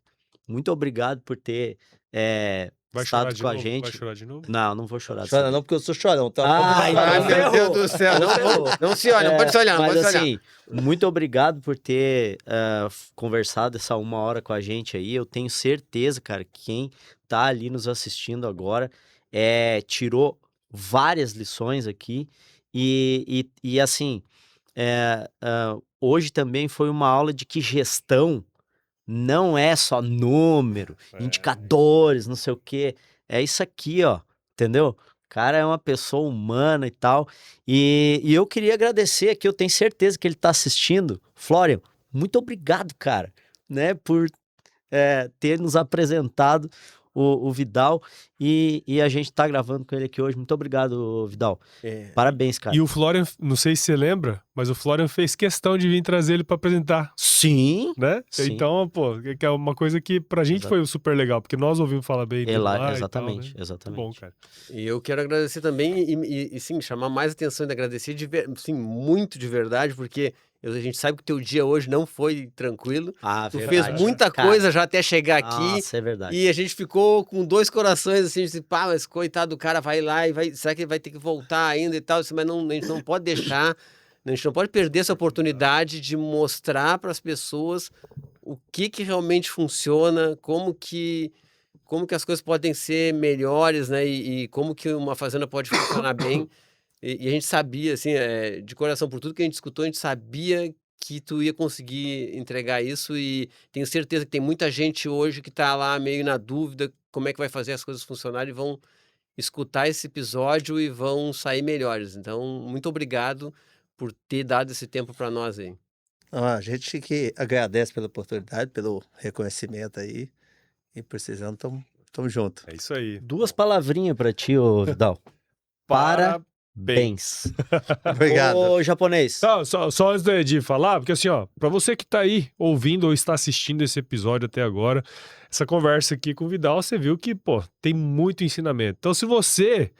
Muito obrigado por ter Vai chorar estado de com a novo? gente. Vai chorar de novo? Não vou chorar. Chora não, porque eu sou chorão. Então... Ai, Ai, não, meu ferrou. Deus do céu. Não se olha, não pode se olhar, não Mas pode se olhar. assim, muito obrigado por ter conversado essa 1 hora com a gente aí. Eu tenho certeza, cara, que quem tá ali nos assistindo agora tirou várias lições aqui. E assim, hoje também foi uma aula de que gestão não é só número, indicadores, não sei o quê. É isso aqui, ó, entendeu? O cara é uma pessoa humana e tal. E eu queria agradecer aqui, eu tenho certeza que ele tá assistindo. Florian, muito obrigado, cara, né, por ter nos apresentado o Vidal. E a gente tá gravando com ele aqui hoje. Muito obrigado, Vidal. Parabéns, cara. E o Florian, não sei se você lembra, mas o Florian fez questão de vir trazer ele pra apresentar, Sim. né? Sim. Então, pô, que é uma coisa que pra gente Exato. foi super legal, porque nós ouvimos falar bem dele lá Exatamente, e tal, né? Muito exatamente. bom, cara. E eu quero agradecer também e sim, chamar mais atenção e agradecer sim, muito de verdade, porque a gente sabe que o teu dia hoje não foi tranquilo. Ah, Tu verdade. fez muita Cara, coisa já até chegar aqui. Nossa, é verdade. E a gente ficou com 2 corações, assim, disse, pá, mas coitado do cara, vai lá e será que ele vai ter que voltar ainda e tal? Eu disse, mas não, a gente não pode deixar, a gente não pode perder essa oportunidade de mostrar para as pessoas o que realmente funciona, como que as coisas podem ser melhores, né? E como que uma fazenda pode funcionar bem. E a gente sabia, assim, de coração, por tudo que a gente escutou, a gente sabia que tu ia conseguir entregar isso e tenho certeza que tem muita gente hoje que tá lá meio na dúvida como é que vai fazer as coisas funcionarem e vão escutar esse episódio e vão sair melhores. Então, muito obrigado por ter dado esse tempo para nós aí. A gente que agradece pela oportunidade, pelo reconhecimento aí. E precisando, tamo junto. É isso aí. 2 palavrinhas pra ti, ô Vidal. Parabéns. Obrigado. Ô, japonês. Só antes de falar, porque assim, ó, pra você que tá aí ouvindo ou está assistindo esse episódio até agora, essa conversa aqui com o Vidal, você viu que, pô, tem muito ensinamento. Então, se você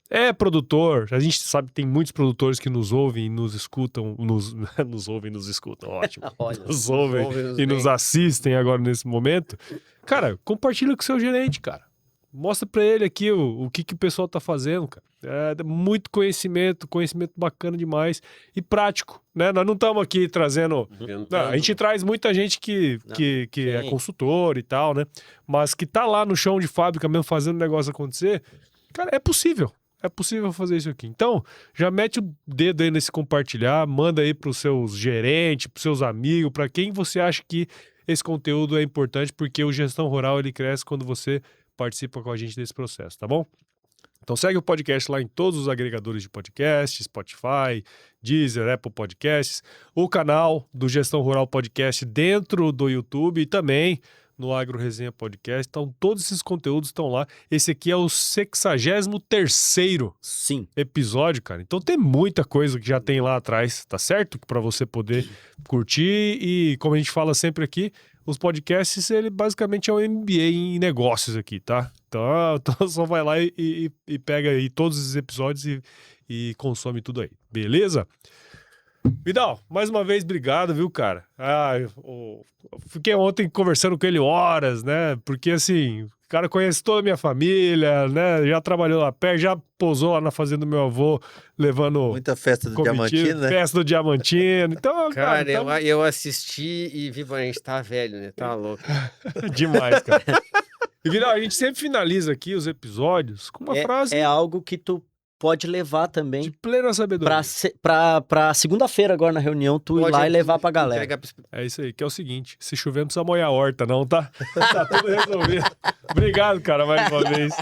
é produtor, a gente sabe que tem muitos produtores que nos ouvem e nos escutam, nos ouvem e nos escutam, ótimo. Olha, Nos ouvem Ouvem-nos e nos bem. assistem agora nesse momento. Cara, compartilha com o seu gerente, cara. Mostra pra ele aqui o que o pessoal tá fazendo, cara. Muito conhecimento bacana demais e prático, né? Nós não estamos aqui trazendo... Não, a gente traz muita gente que é sim. consultor e tal, né? Mas que tá lá no chão de fábrica mesmo fazendo o negócio acontecer. Cara, é possível. É possível fazer isso aqui. Então, já mete o dedo aí nesse compartilhar, manda aí pros seus gerentes, pros seus amigos, pra quem você acha que esse conteúdo é importante, porque o Gestão Rural, ele cresce quando você participa com a gente desse processo, tá bom? Então segue o podcast lá em todos os agregadores de podcast, Spotify, Deezer, Apple Podcasts, o canal do Gestão Rural Podcast dentro do YouTube e também no Agro Resenha Podcast. Então todos esses conteúdos estão lá. Esse aqui é o 63º Sim. episódio, cara. Então tem muita coisa que já tem lá atrás, tá certo? Para você poder curtir e, como a gente fala sempre aqui, os podcasts, ele basicamente é um MBA em negócios aqui, tá? Então só vai lá e pega aí todos os episódios e consome tudo aí, beleza? Vidal, mais uma vez, obrigado, viu, cara? Eu fiquei ontem conversando com ele horas, né? Porque, assim, o cara conhece toda a minha família, né? Já trabalhou lá perto, já pousou lá na fazenda do meu avô, levando Muita festa do comitiva, Diamantino, né? festa do Diamantino. Então, Cara, então... eu assisti e vi, a gente tá velho, né? Tá louco. Demais, cara. E, Vidal, a gente sempre finaliza aqui os episódios com uma frase É algo que tu pode levar também de plena sabedoria. pra segunda-feira agora na reunião, tu ir lá e levar pra galera. Entregar pra- É isso aí, que é o seguinte, se chover não precisa molhar a horta não, tá? Tá tudo resolvido. Obrigado, cara, mais uma vez.